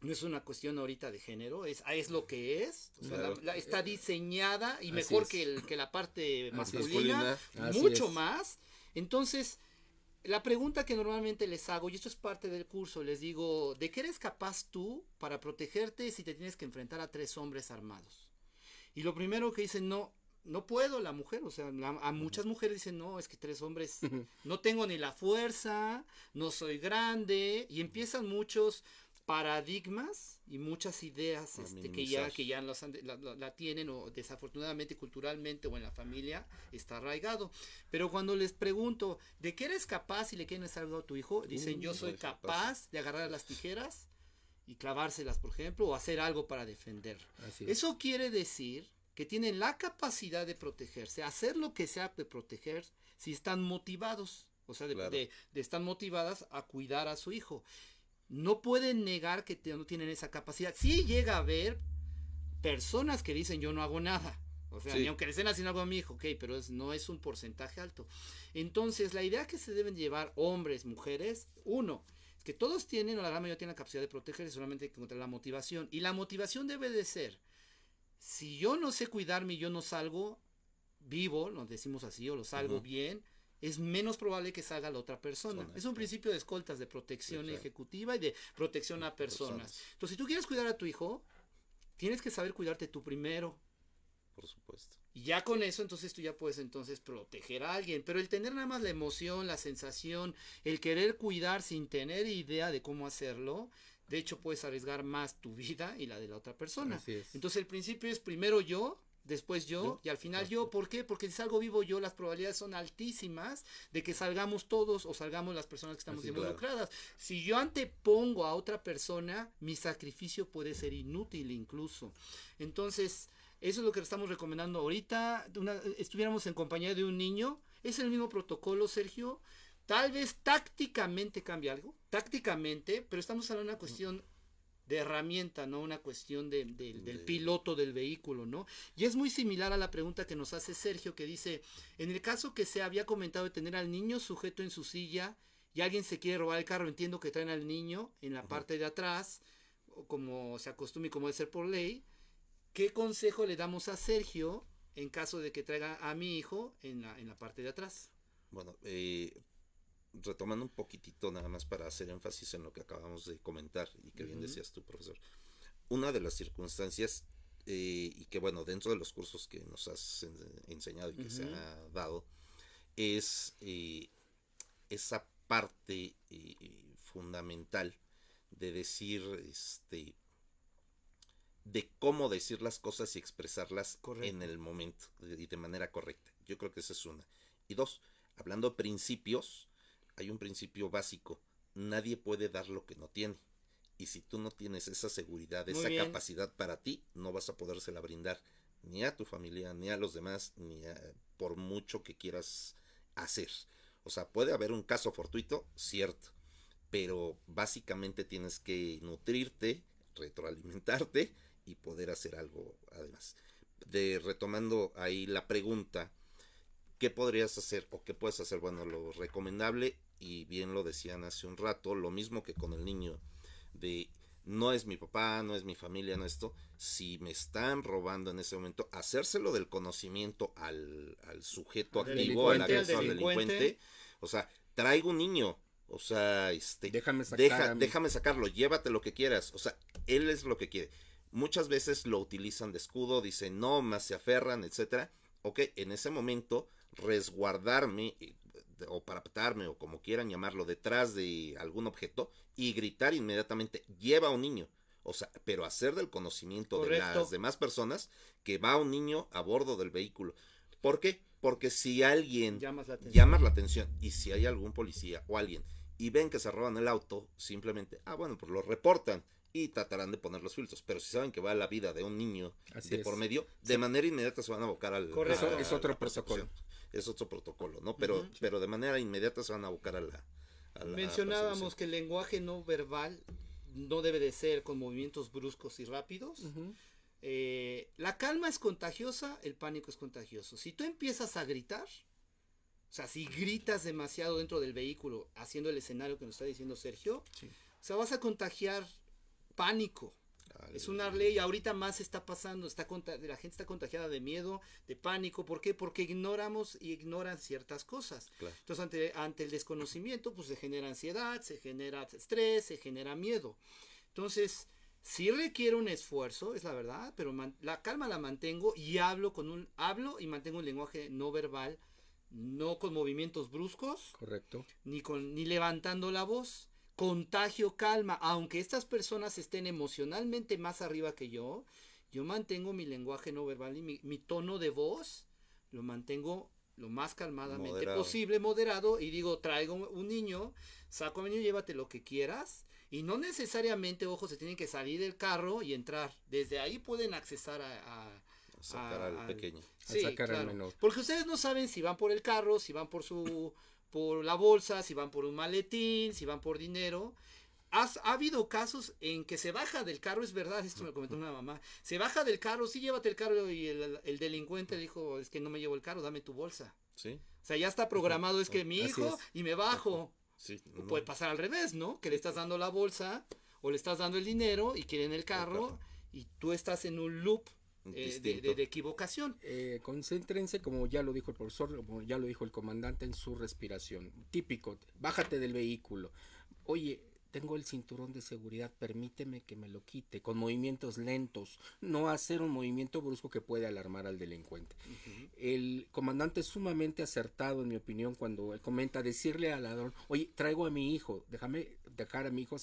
No es una cuestión ahorita de género, es lo que es. O sea, está diseñada y mejor que la parte masculina, mucho más. Entonces, la pregunta que normalmente les hago, y esto es parte del curso, les digo, ¿de qué eres capaz tú para protegerte si te tienes que enfrentar a 3 hombres armados? Y lo primero que dicen, no puedo la mujer, o sea, a muchas mujeres dicen, no, es que 3 hombres, no tengo ni la fuerza, no soy grande, y empiezan muchos paradigmas y muchas ideas que ya la tienen, o desafortunadamente culturalmente o en la familia está arraigado. Pero cuando les pregunto, ¿de qué eres capaz si le quieren hacer algo a tu hijo? Dicen, yo soy capaz de agarrar las tijeras y clavárselas, por ejemplo, o hacer algo para defender. Eso quiere decir que tienen la capacidad de protegerse, hacer lo que sea de proteger si están motivados, o sea, de están motivadas a cuidar a su hijo. No pueden negar que no tienen esa capacidad. Sí llega a haber personas que dicen yo no hago nada, o sea, ni aunque le estén haciendo algo a mi hijo, ok, pero no es un porcentaje alto. Entonces, la idea que se deben llevar hombres, mujeres, que todos tienen, o la gran mayoría tienen la capacidad de protegerse, solamente hay que encontrar la motivación. Y la motivación debe de ser, si yo no sé cuidarme y yo no salgo vivo, lo decimos así, o lo salgo bien, es menos probable que salga la otra persona. Es un principio de escoltas, de protección ejecutiva y de protección a personas. Entonces, si tú quieres cuidar a tu hijo, tienes que saber cuidarte tú primero. Por supuesto. Y ya con eso, entonces tú ya puedes proteger a alguien. Pero el tener nada más la emoción, la sensación, el querer cuidar sin tener idea de cómo hacerlo, de hecho puedes arriesgar más tu vida y la de la otra persona. Entonces el principio es primero yo, después yo y al final yo. ¿Por qué? Porque si salgo vivo yo, las probabilidades son altísimas de que salgamos todos o salgamos las personas que estamos involucradas. Si yo antepongo a otra persona, mi sacrificio puede ser inútil incluso. Entonces, eso es lo que estamos recomendando ahorita. Estuviéramos en compañía de un niño, es el mismo protocolo, Sergio. Tal vez tácticamente cambia algo, pero estamos hablando de una cuestión de herramienta, no una cuestión del piloto del vehículo, ¿no? Y es muy similar a la pregunta que nos hace Sergio, que dice, en el caso que se había comentado de tener al niño sujeto en su silla y alguien se quiere robar el carro, entiendo que traen al niño en la parte de atrás, como se acostumbra y como debe ser por ley. ¿Qué consejo le damos a Sergio en caso de que traiga a mi hijo en la parte de atrás? Bueno, retomando un poquitito nada más para hacer énfasis en lo que acabamos de comentar y que bien decías tú, profesor. Una de las circunstancias, y que bueno, dentro de los cursos que nos has enseñado y que se ha dado, es esa parte fundamental de decir, de cómo decir las cosas y expresarlas en el momento y de manera correcta. Yo creo que esa es una. Y 2, hablando de principios, hay un principio básico. Nadie puede dar lo que no tiene. Y si tú no tienes esa seguridad, esa capacidad para ti, no vas a podérsela brindar ni a tu familia, ni a los demás, por mucho que quieras hacer. O sea, puede haber un caso fortuito, cierto, pero básicamente tienes que nutrirte, retroalimentarte y poder hacer algo además. Retomando ahí la pregunta, ¿qué podrías hacer o qué puedes hacer? Bueno, lo recomendable, y bien lo decían hace un rato, lo mismo que con el niño, de no es mi papá, no es mi familia, no esto, si me están robando en ese momento, hacérselo del conocimiento al sujeto activo, al agresor, al delincuente, o sea, traigo un niño, o sea, déjame sacarlo, llévate lo que quieras, o sea, él es lo que quiere. Muchas veces lo utilizan de escudo, dicen no, más se aferran, etcétera. Ok, en ese momento resguardarme o parapetarme o como quieran llamarlo detrás de algún objeto y gritar inmediatamente, lleva a un niño. O sea, pero hacer del conocimiento de Correcto. las demás personas que va un niño a bordo del vehículo. ¿Por qué? Porque si alguien Llamas la atención. llamas la atención y si hay algún policía o alguien y ven que se roban el auto, simplemente, bueno, pues lo reportan y tratarán de poner los filtros. Pero si saben que va la vida de un niño Así de es. por medio, de manera inmediata se van a abocar al... Correcto. a Es otro la persecución. protocolo. Es otro protocolo, ¿no? Pero, Ujú. pero de manera inmediata se van a abocar a la Mencionábamos persecución. que el lenguaje no verbal no debe de ser con movimientos bruscos y rápidos. Ujú. La calma es contagiosa, el pánico es contagioso. Si tú empiezas a gritar, o sea, si gritas demasiado dentro del vehículo, haciendo el escenario que nos está diciendo Sergio, Sí. o sea, vas a contagiar pánico. Es una ley, ahorita más está pasando, la gente está contagiada de miedo, de pánico. ¿Por qué? Porque ignoramos y ignoran ciertas cosas. Claro. Entonces, ante el desconocimiento, pues se genera ansiedad, se genera estrés, se genera miedo. Entonces, sí requiere un esfuerzo, es la verdad, pero la calma la mantengo y hablo y mantengo un lenguaje no verbal, no con movimientos bruscos, Correcto. ni levantando la voz. Contagio calma, aunque estas personas estén emocionalmente más arriba que yo mantengo mi lenguaje no verbal y mi tono de voz lo mantengo lo más calmadamente Moderado. posible, moderado, y digo, traigo un niño, saco a mi niño, llévate lo que quieras, y no necesariamente, ojo, se tienen que salir del carro y entrar, desde ahí pueden accesar a Sacar al pequeño. Sí, sacar al claro. menor. Porque ustedes no saben si van por el carro, si van por la bolsa, si van por un maletín, si van por dinero. Ha habido casos en que se baja del carro, es verdad, esto me comentó una mamá, se baja del carro, sí, llévate el carro, y el delincuente dijo, es que no me llevo el carro, dame tu bolsa. Sí, O sea, ya está programado, es que mi Así hijo, es. y me bajo. sí. O no. puede pasar al revés, ¿no? Que le estás dando la bolsa o le estás dando el dinero y quieren el carro y tú estás en un loop Distinto. de equivocación. Concéntrense, como ya lo dijo el profesor, como ya lo dijo el comandante, en su respiración. Típico, bájate del vehículo. Oye, tengo el cinturón de seguridad, permíteme que me lo quite, con movimientos lentos, no hacer un movimiento brusco que puede alarmar al delincuente. El comandante es sumamente acertado, en mi opinión, cuando él comenta decirle al ladrón, oye, traigo a mi hijo, déjame dejar a mi hijo,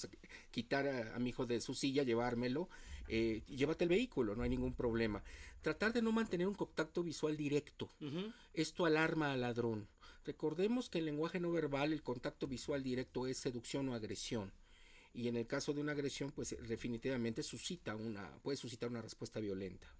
quitar a mi hijo de su silla, llevármelo, llévate el vehículo, no hay ningún problema. Tratar de no mantener un contacto visual directo. Esto alarma al ladrón. Recordemos que en lenguaje no verbal el contacto visual directo es seducción o agresión. Y en el caso de una agresión, pues definitivamente puede suscitar una respuesta violenta.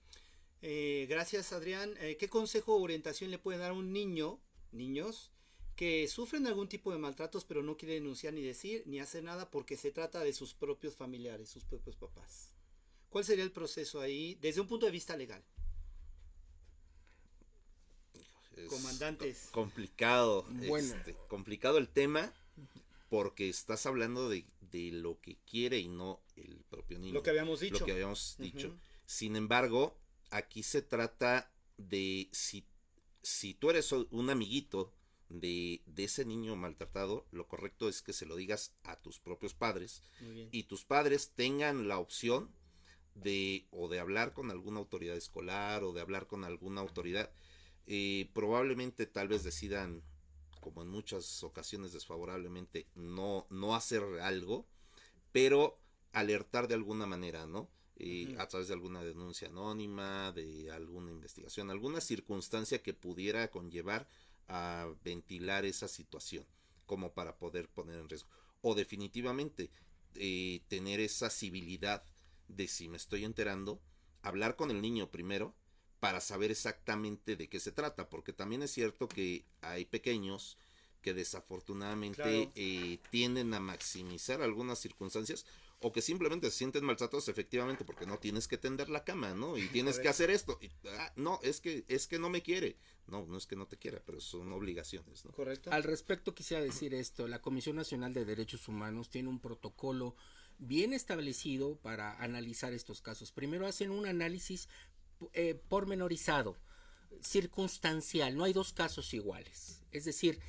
Gracias, Adrián. ¿Qué consejo o orientación le pueden dar a un niños, que sufren algún tipo de maltratos pero no quieren denunciar ni decir ni hacer nada porque se trata de sus propios familiares, sus propios papás? ¿Cuál sería el proceso ahí desde un punto de vista legal? Es Comandantes. Complicado. Bueno. Complicado el tema porque estás hablando de lo que quiere y no el propio niño. Lo que habíamos dicho. Lo que habíamos dicho. Ujú. Sin embargo, aquí se trata de si tú eres un amiguito de ese niño maltratado, lo correcto es que se lo digas a tus propios padres Muy bien. y tus padres tengan la opción de hablar con alguna autoridad escolar o de hablar con alguna autoridad. Probablemente tal vez decidan, como en muchas ocasiones desfavorablemente, no hacer algo, pero alertar de alguna manera, ¿no? A través de alguna denuncia anónima, de alguna investigación, alguna circunstancia que pudiera conllevar a ventilar esa situación, como para poder poner en riesgo. O definitivamente tener esa civilidad de, si me estoy enterando, hablar con el niño primero para saber exactamente de qué se trata, porque también es cierto que hay pequeños que desafortunadamente Claro. tienden a maximizar algunas circunstancias o que simplemente se sienten maltratados efectivamente porque no tienes que tender la cama, ¿no? Y tienes que hacer esto. No, es que no me quiere. No es que no te quiera, pero son obligaciones, ¿no? ¿Correcto? Al respecto quisiera decir esto, la Comisión Nacional de Derechos Humanos tiene un protocolo bien establecido para analizar estos casos. Primero hacen un análisis pormenorizado, circunstancial, no hay dos casos iguales. Es decir,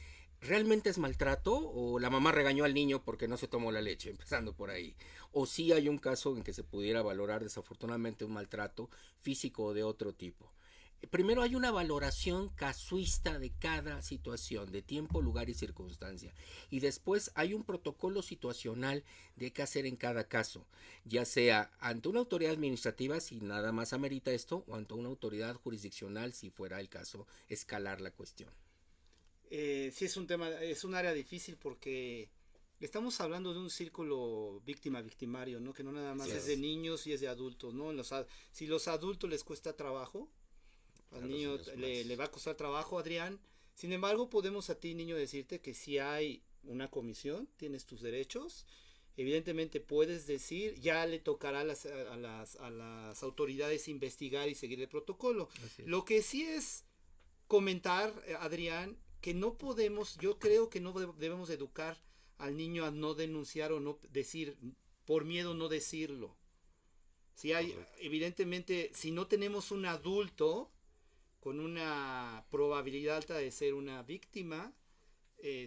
¿realmente es maltrato o la mamá regañó al niño porque no se tomó la leche? Empezando por ahí. O sí hay un caso en que se pudiera valorar desafortunadamente un maltrato físico o de otro tipo. primero hay una valoración casuista de cada situación, de tiempo, lugar y circunstancia. Y después hay un protocolo situacional de qué hacer en cada caso, ya sea ante una autoridad administrativa, si nada más amerita esto, o ante una autoridad jurisdiccional, si fuera el caso, escalar la cuestión. Sí, es un tema, es un área difícil porque estamos hablando de un círculo víctima-victimario, ¿no? Que no nada más es de niños y es de adultos, ¿no? Si los adultos les cuesta trabajo, al niño le va a costar trabajo, Adrián. Sin embargo, podemos a ti, niño, decirte que si hay una comisión, tienes tus derechos. Evidentemente puedes decir, ya le tocará a las autoridades investigar y seguir el protocolo. Lo que sí es comentar, Adrián, que no podemos, yo creo que no debemos educar al niño a no denunciar o no decir, por miedo no decirlo. Si hay, evidentemente, si no tenemos un adulto con una probabilidad alta de ser una víctima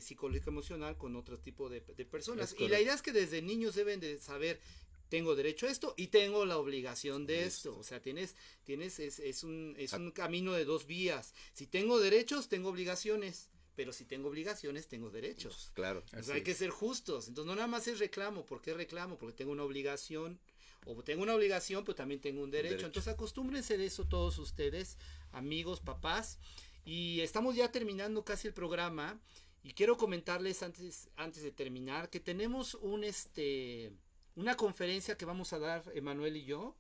psicológica emocional con otro tipo de personas. Y la idea es que desde niños deben de saber, tengo derecho a esto y tengo la obligación de esto. O sea, es un camino de dos vías. Si tengo derechos, tengo obligaciones. Pero si tengo obligaciones, tengo derechos. Claro. O sea, hay que ser justos. Entonces, no nada más es reclamo. ¿Por qué reclamo? Porque tengo una obligación. O tengo una obligación, pero también tengo un derecho. Entonces, acostúmbrense de eso todos ustedes, amigos, papás. Y estamos ya terminando casi el programa. Y quiero comentarles antes de terminar que tenemos una conferencia que vamos a dar Emanuel y yo.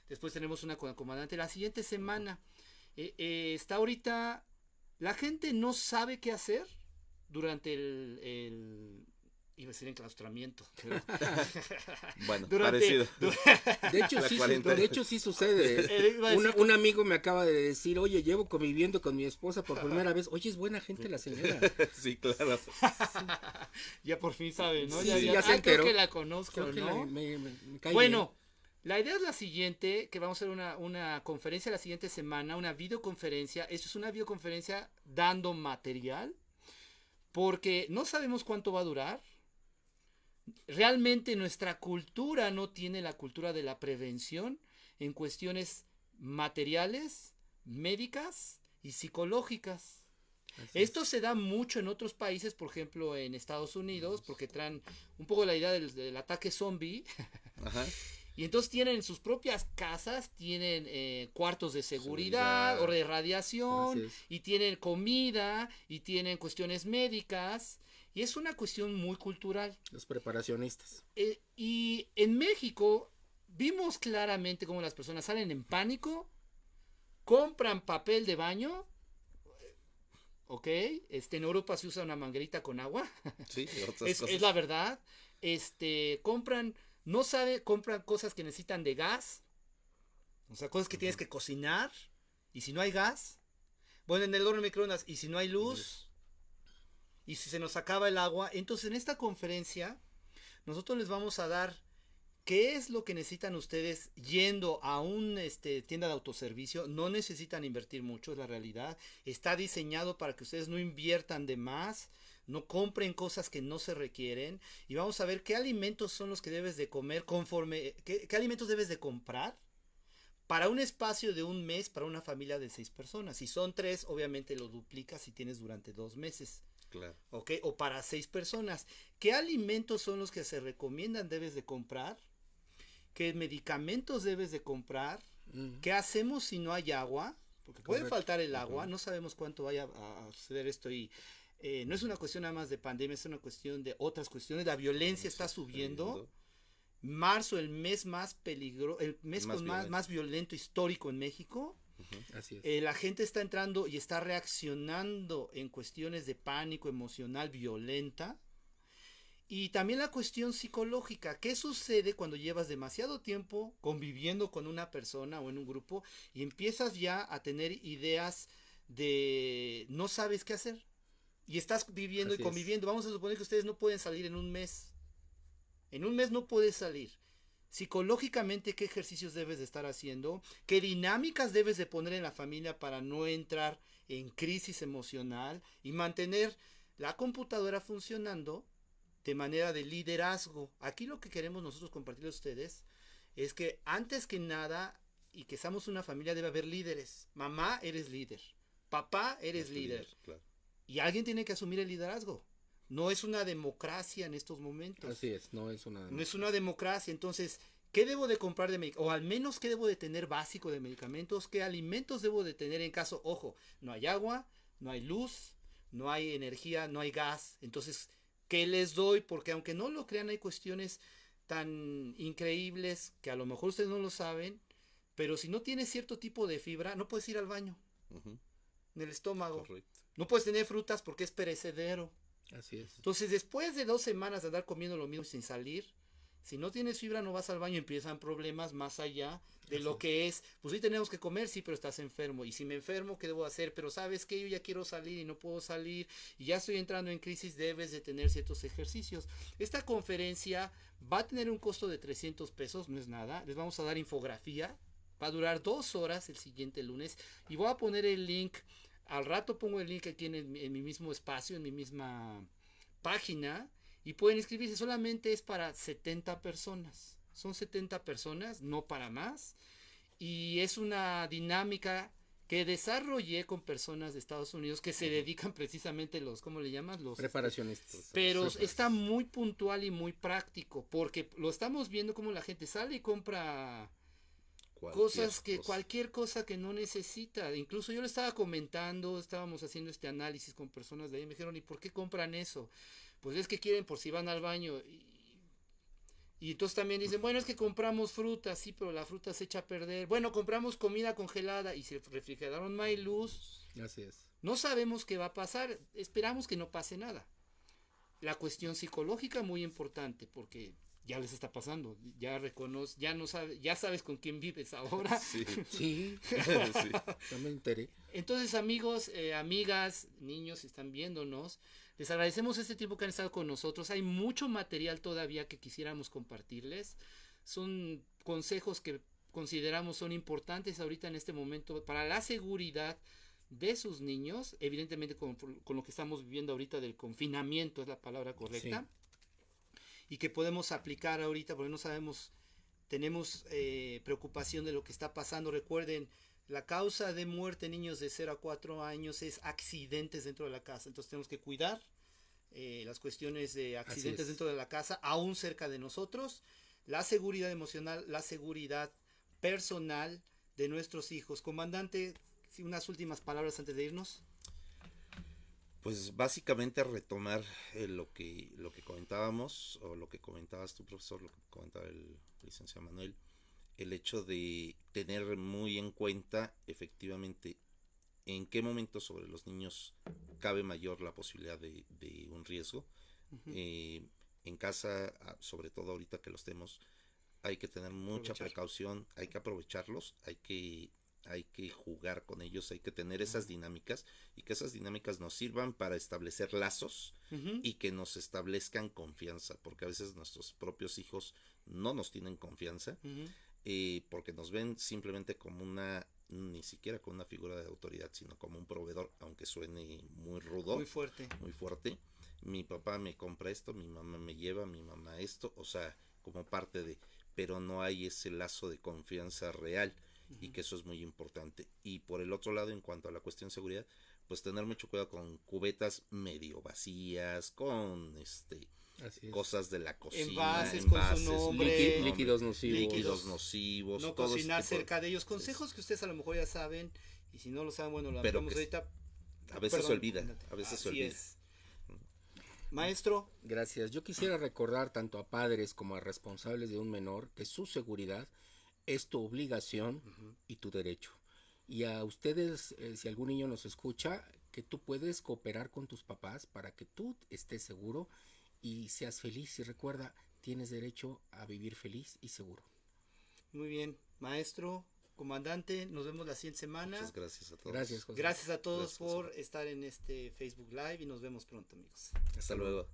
Después tenemos una con el comandante la siguiente semana. Está ahorita, la gente no sabe qué hacer durante iba a decir enclaustramiento. Bueno, parecido. De hecho, sí sucede. Un amigo me acaba de decir, oye, llevo conviviendo con mi esposa por primera vez. Oye, es buena gente la señora. Sí, claro. Ya por fin sabe, ¿no? Sí, ya se enteró. Creo que la conozco, ¿no? Me cae bueno, bien. La idea es la siguiente, que vamos a hacer una conferencia la siguiente semana, una videoconferencia. Esto es una videoconferencia dando material, porque no sabemos cuánto va a durar. Realmente nuestra cultura no tiene la cultura de la prevención en cuestiones materiales, médicas y psicológicas. Esto se da mucho en otros países, por ejemplo en Estados Unidos, porque traen un poco la idea del ataque zombie. Ajá. Y entonces tienen en sus propias casas, tienen cuartos de seguridad o de radiación, y tienen comida, y tienen cuestiones médicas. Y es una cuestión muy cultural. Los preparacionistas. Y en México vimos claramente cómo las personas salen en pánico, compran papel de baño, ¿ok? En Europa se usa una manguerita con agua. Sí, es la verdad. Compran cosas que necesitan de gas, o sea, cosas que tienes que cocinar, y si no hay gas, bueno, en el horno de microondas, y si no hay luz, y si se nos acaba el agua. Entonces en esta conferencia nosotros les vamos a dar qué es lo que necesitan ustedes yendo a un tienda de autoservicio. No necesitan invertir mucho, es la realidad. Está diseñado para que ustedes no inviertan de más, no compren cosas que no se requieren, y vamos a ver qué alimentos son los que debes de comer qué alimentos debes de comprar para un espacio de un mes para una familia de 6 personas. Si son 3, obviamente lo duplicas si tienes durante 2 meses. Claro. ¿Ok? O para 6 personas. ¿Qué alimentos son los que se recomiendan debes de comprar? ¿Qué medicamentos debes de comprar? ¿Qué hacemos si no hay agua? Porque puede faltar el agua, no sabemos cuánto vaya a suceder esto, y no es una cuestión nada más de pandemia, es una cuestión de otras cuestiones. La violencia está subiendo. Marzo, el mes más peligroso, el mes más violento histórico en México. Así es. La gente está entrando y está reaccionando en cuestiones de pánico emocional violenta. Y también la cuestión psicológica. ¿Qué sucede cuando llevas demasiado tiempo conviviendo con una persona o en un grupo y empiezas ya a tener ideas de no sabes qué hacer? Y estás viviendo y conviviendo. Vamos a suponer que ustedes no pueden salir en un mes. En un mes no puedes salir. Psicológicamente, ¿qué ejercicios debes de estar haciendo? ¿Qué dinámicas debes de poner en la familia para no entrar en crisis emocional y mantener la computadora funcionando de manera de liderazgo? Aquí lo que queremos nosotros compartir a ustedes es que antes que nada y que seamos una familia debe haber líderes. Mamá, eres líder. Papá, eres líder. Claro. Y alguien tiene que asumir el liderazgo. No es una democracia en estos momentos. Así es, no es una No es una democracia. Entonces, ¿qué debo de comprar de medicamentos? O al menos, ¿qué debo de tener básico de medicamentos? ¿Qué alimentos debo de tener en caso? Ojo, no hay agua, no hay luz, no hay energía, no hay gas. Entonces, ¿qué les doy? Porque aunque no lo crean, hay cuestiones tan increíbles que a lo mejor ustedes no lo saben, pero si no tienes cierto tipo de fibra, no puedes ir al baño, Ujú, en el estómago. correcto. No puedes tener frutas porque es perecedero. Así es. Entonces, después de 2 semanas de andar comiendo lo mismo sin salir, si no tienes fibra, no vas al baño, empiezan problemas más allá de lo que es. Pues sí tenemos que comer, sí, pero estás enfermo. Y si me enfermo, ¿qué debo hacer? Pero sabes que yo ya quiero salir y no puedo salir y ya estoy entrando en crisis, debes de tener ciertos ejercicios. Esta conferencia va a tener un costo de 300 pesos, no es nada. Les vamos a dar infografía. Va a durar 2 horas el siguiente lunes y voy a poner el link. Al rato pongo el link aquí en mi mismo espacio, en mi misma página, y pueden inscribirse. Solamente es para 70 personas. Son 70 personas, no para más. Y es una dinámica que desarrollé con personas de Estados Unidos que se dedican precisamente ¿cómo le llamas? Preparacionistas. Pero está muy puntual y muy práctico, porque lo estamos viendo como la gente sale y compra cualquier cosa que no necesita. Incluso yo le estaba comentando, estábamos haciendo este análisis con personas de ahí, me dijeron, ¿y por qué compran eso? Pues es que quieren por si van al baño. Y entonces también dicen, bueno, es que compramos fruta, sí, pero la fruta se echa a perder. Bueno, compramos comida congelada y si el refrigerador no hay luz, Así es. no sabemos qué va a pasar, esperamos que no pase nada. La cuestión psicológica muy importante, porque ya les está pasando, ya reconoce, ya sabes con quién vives ahora. Sí. Sí, Sí. también me enteré. Entonces, amigos, amigas, niños, si están viéndonos, les agradecemos este tiempo que han estado con nosotros. Hay mucho material todavía que quisiéramos compartirles. Son consejos que consideramos son importantes ahorita en este momento para la seguridad de sus niños, evidentemente con lo que estamos viviendo ahorita del confinamiento es la palabra correcta. Sí. Y que podemos aplicar ahorita porque no sabemos, tenemos preocupación de lo que está pasando. Recuerden, la causa de muerte en niños de 0 a 4 años es accidentes dentro de la casa. Entonces tenemos que cuidar las cuestiones de accidentes dentro de la casa, aún cerca de nosotros. La seguridad emocional, la seguridad personal de nuestros hijos. Comandante, unas últimas palabras antes de irnos. Pues básicamente retomar lo que comentábamos, o lo que comentabas tú, profesor, lo que comentaba el licenciado Manuel, el hecho de tener muy en cuenta efectivamente en qué momento sobre los niños cabe mayor la posibilidad de un riesgo. Uh-huh. En casa, sobre todo ahorita que los tenemos, hay que tener mucha precaución, hay que aprovecharlos, hay que jugar con ellos, hay que tener esas dinámicas y que esas dinámicas nos sirvan para establecer lazos Uh-huh. y que nos establezcan confianza, porque a veces nuestros propios hijos no nos tienen confianza, Uh-huh. porque nos ven simplemente como ni siquiera como una figura de autoridad, sino como un proveedor, aunque suene muy rudo, Muy fuerte. muy fuerte. Mi papá me compra esto, mi mamá me lleva, mi mamá esto, o sea, como parte de, pero no hay ese lazo de confianza real. Y que eso es muy importante. Y por el otro lado, en cuanto a la cuestión de seguridad, pues tener mucho cuidado con cubetas medio vacías, con cosas de la cocina, Envases con su nombre, líquidos nosivos. líquidos nocivos, no todo cocinar ese tipo cerca de ellos. Consejos que ustedes a lo mejor ya saben, y si no lo saben, bueno, lo Pero hablamos que ahorita. a veces Perdón, se olvida, comandante. a veces se Así olvida. es. Maestro, Gracias. Yo quisiera recordar tanto a padres como a responsables de un menor que su seguridad es tu obligación y tu derecho. Y a ustedes, si algún niño nos escucha, que tú puedes cooperar con tus papás para que tú estés seguro y seas feliz. Y recuerda, tienes derecho a vivir feliz y seguro. muy bien. Maestro, comandante, nos vemos la siguiente semana. Muchas gracias a todos. Gracias, José. Gracias a todos Gracias, José. por estar en este Facebook Live y nos vemos pronto, amigos. Hasta luego.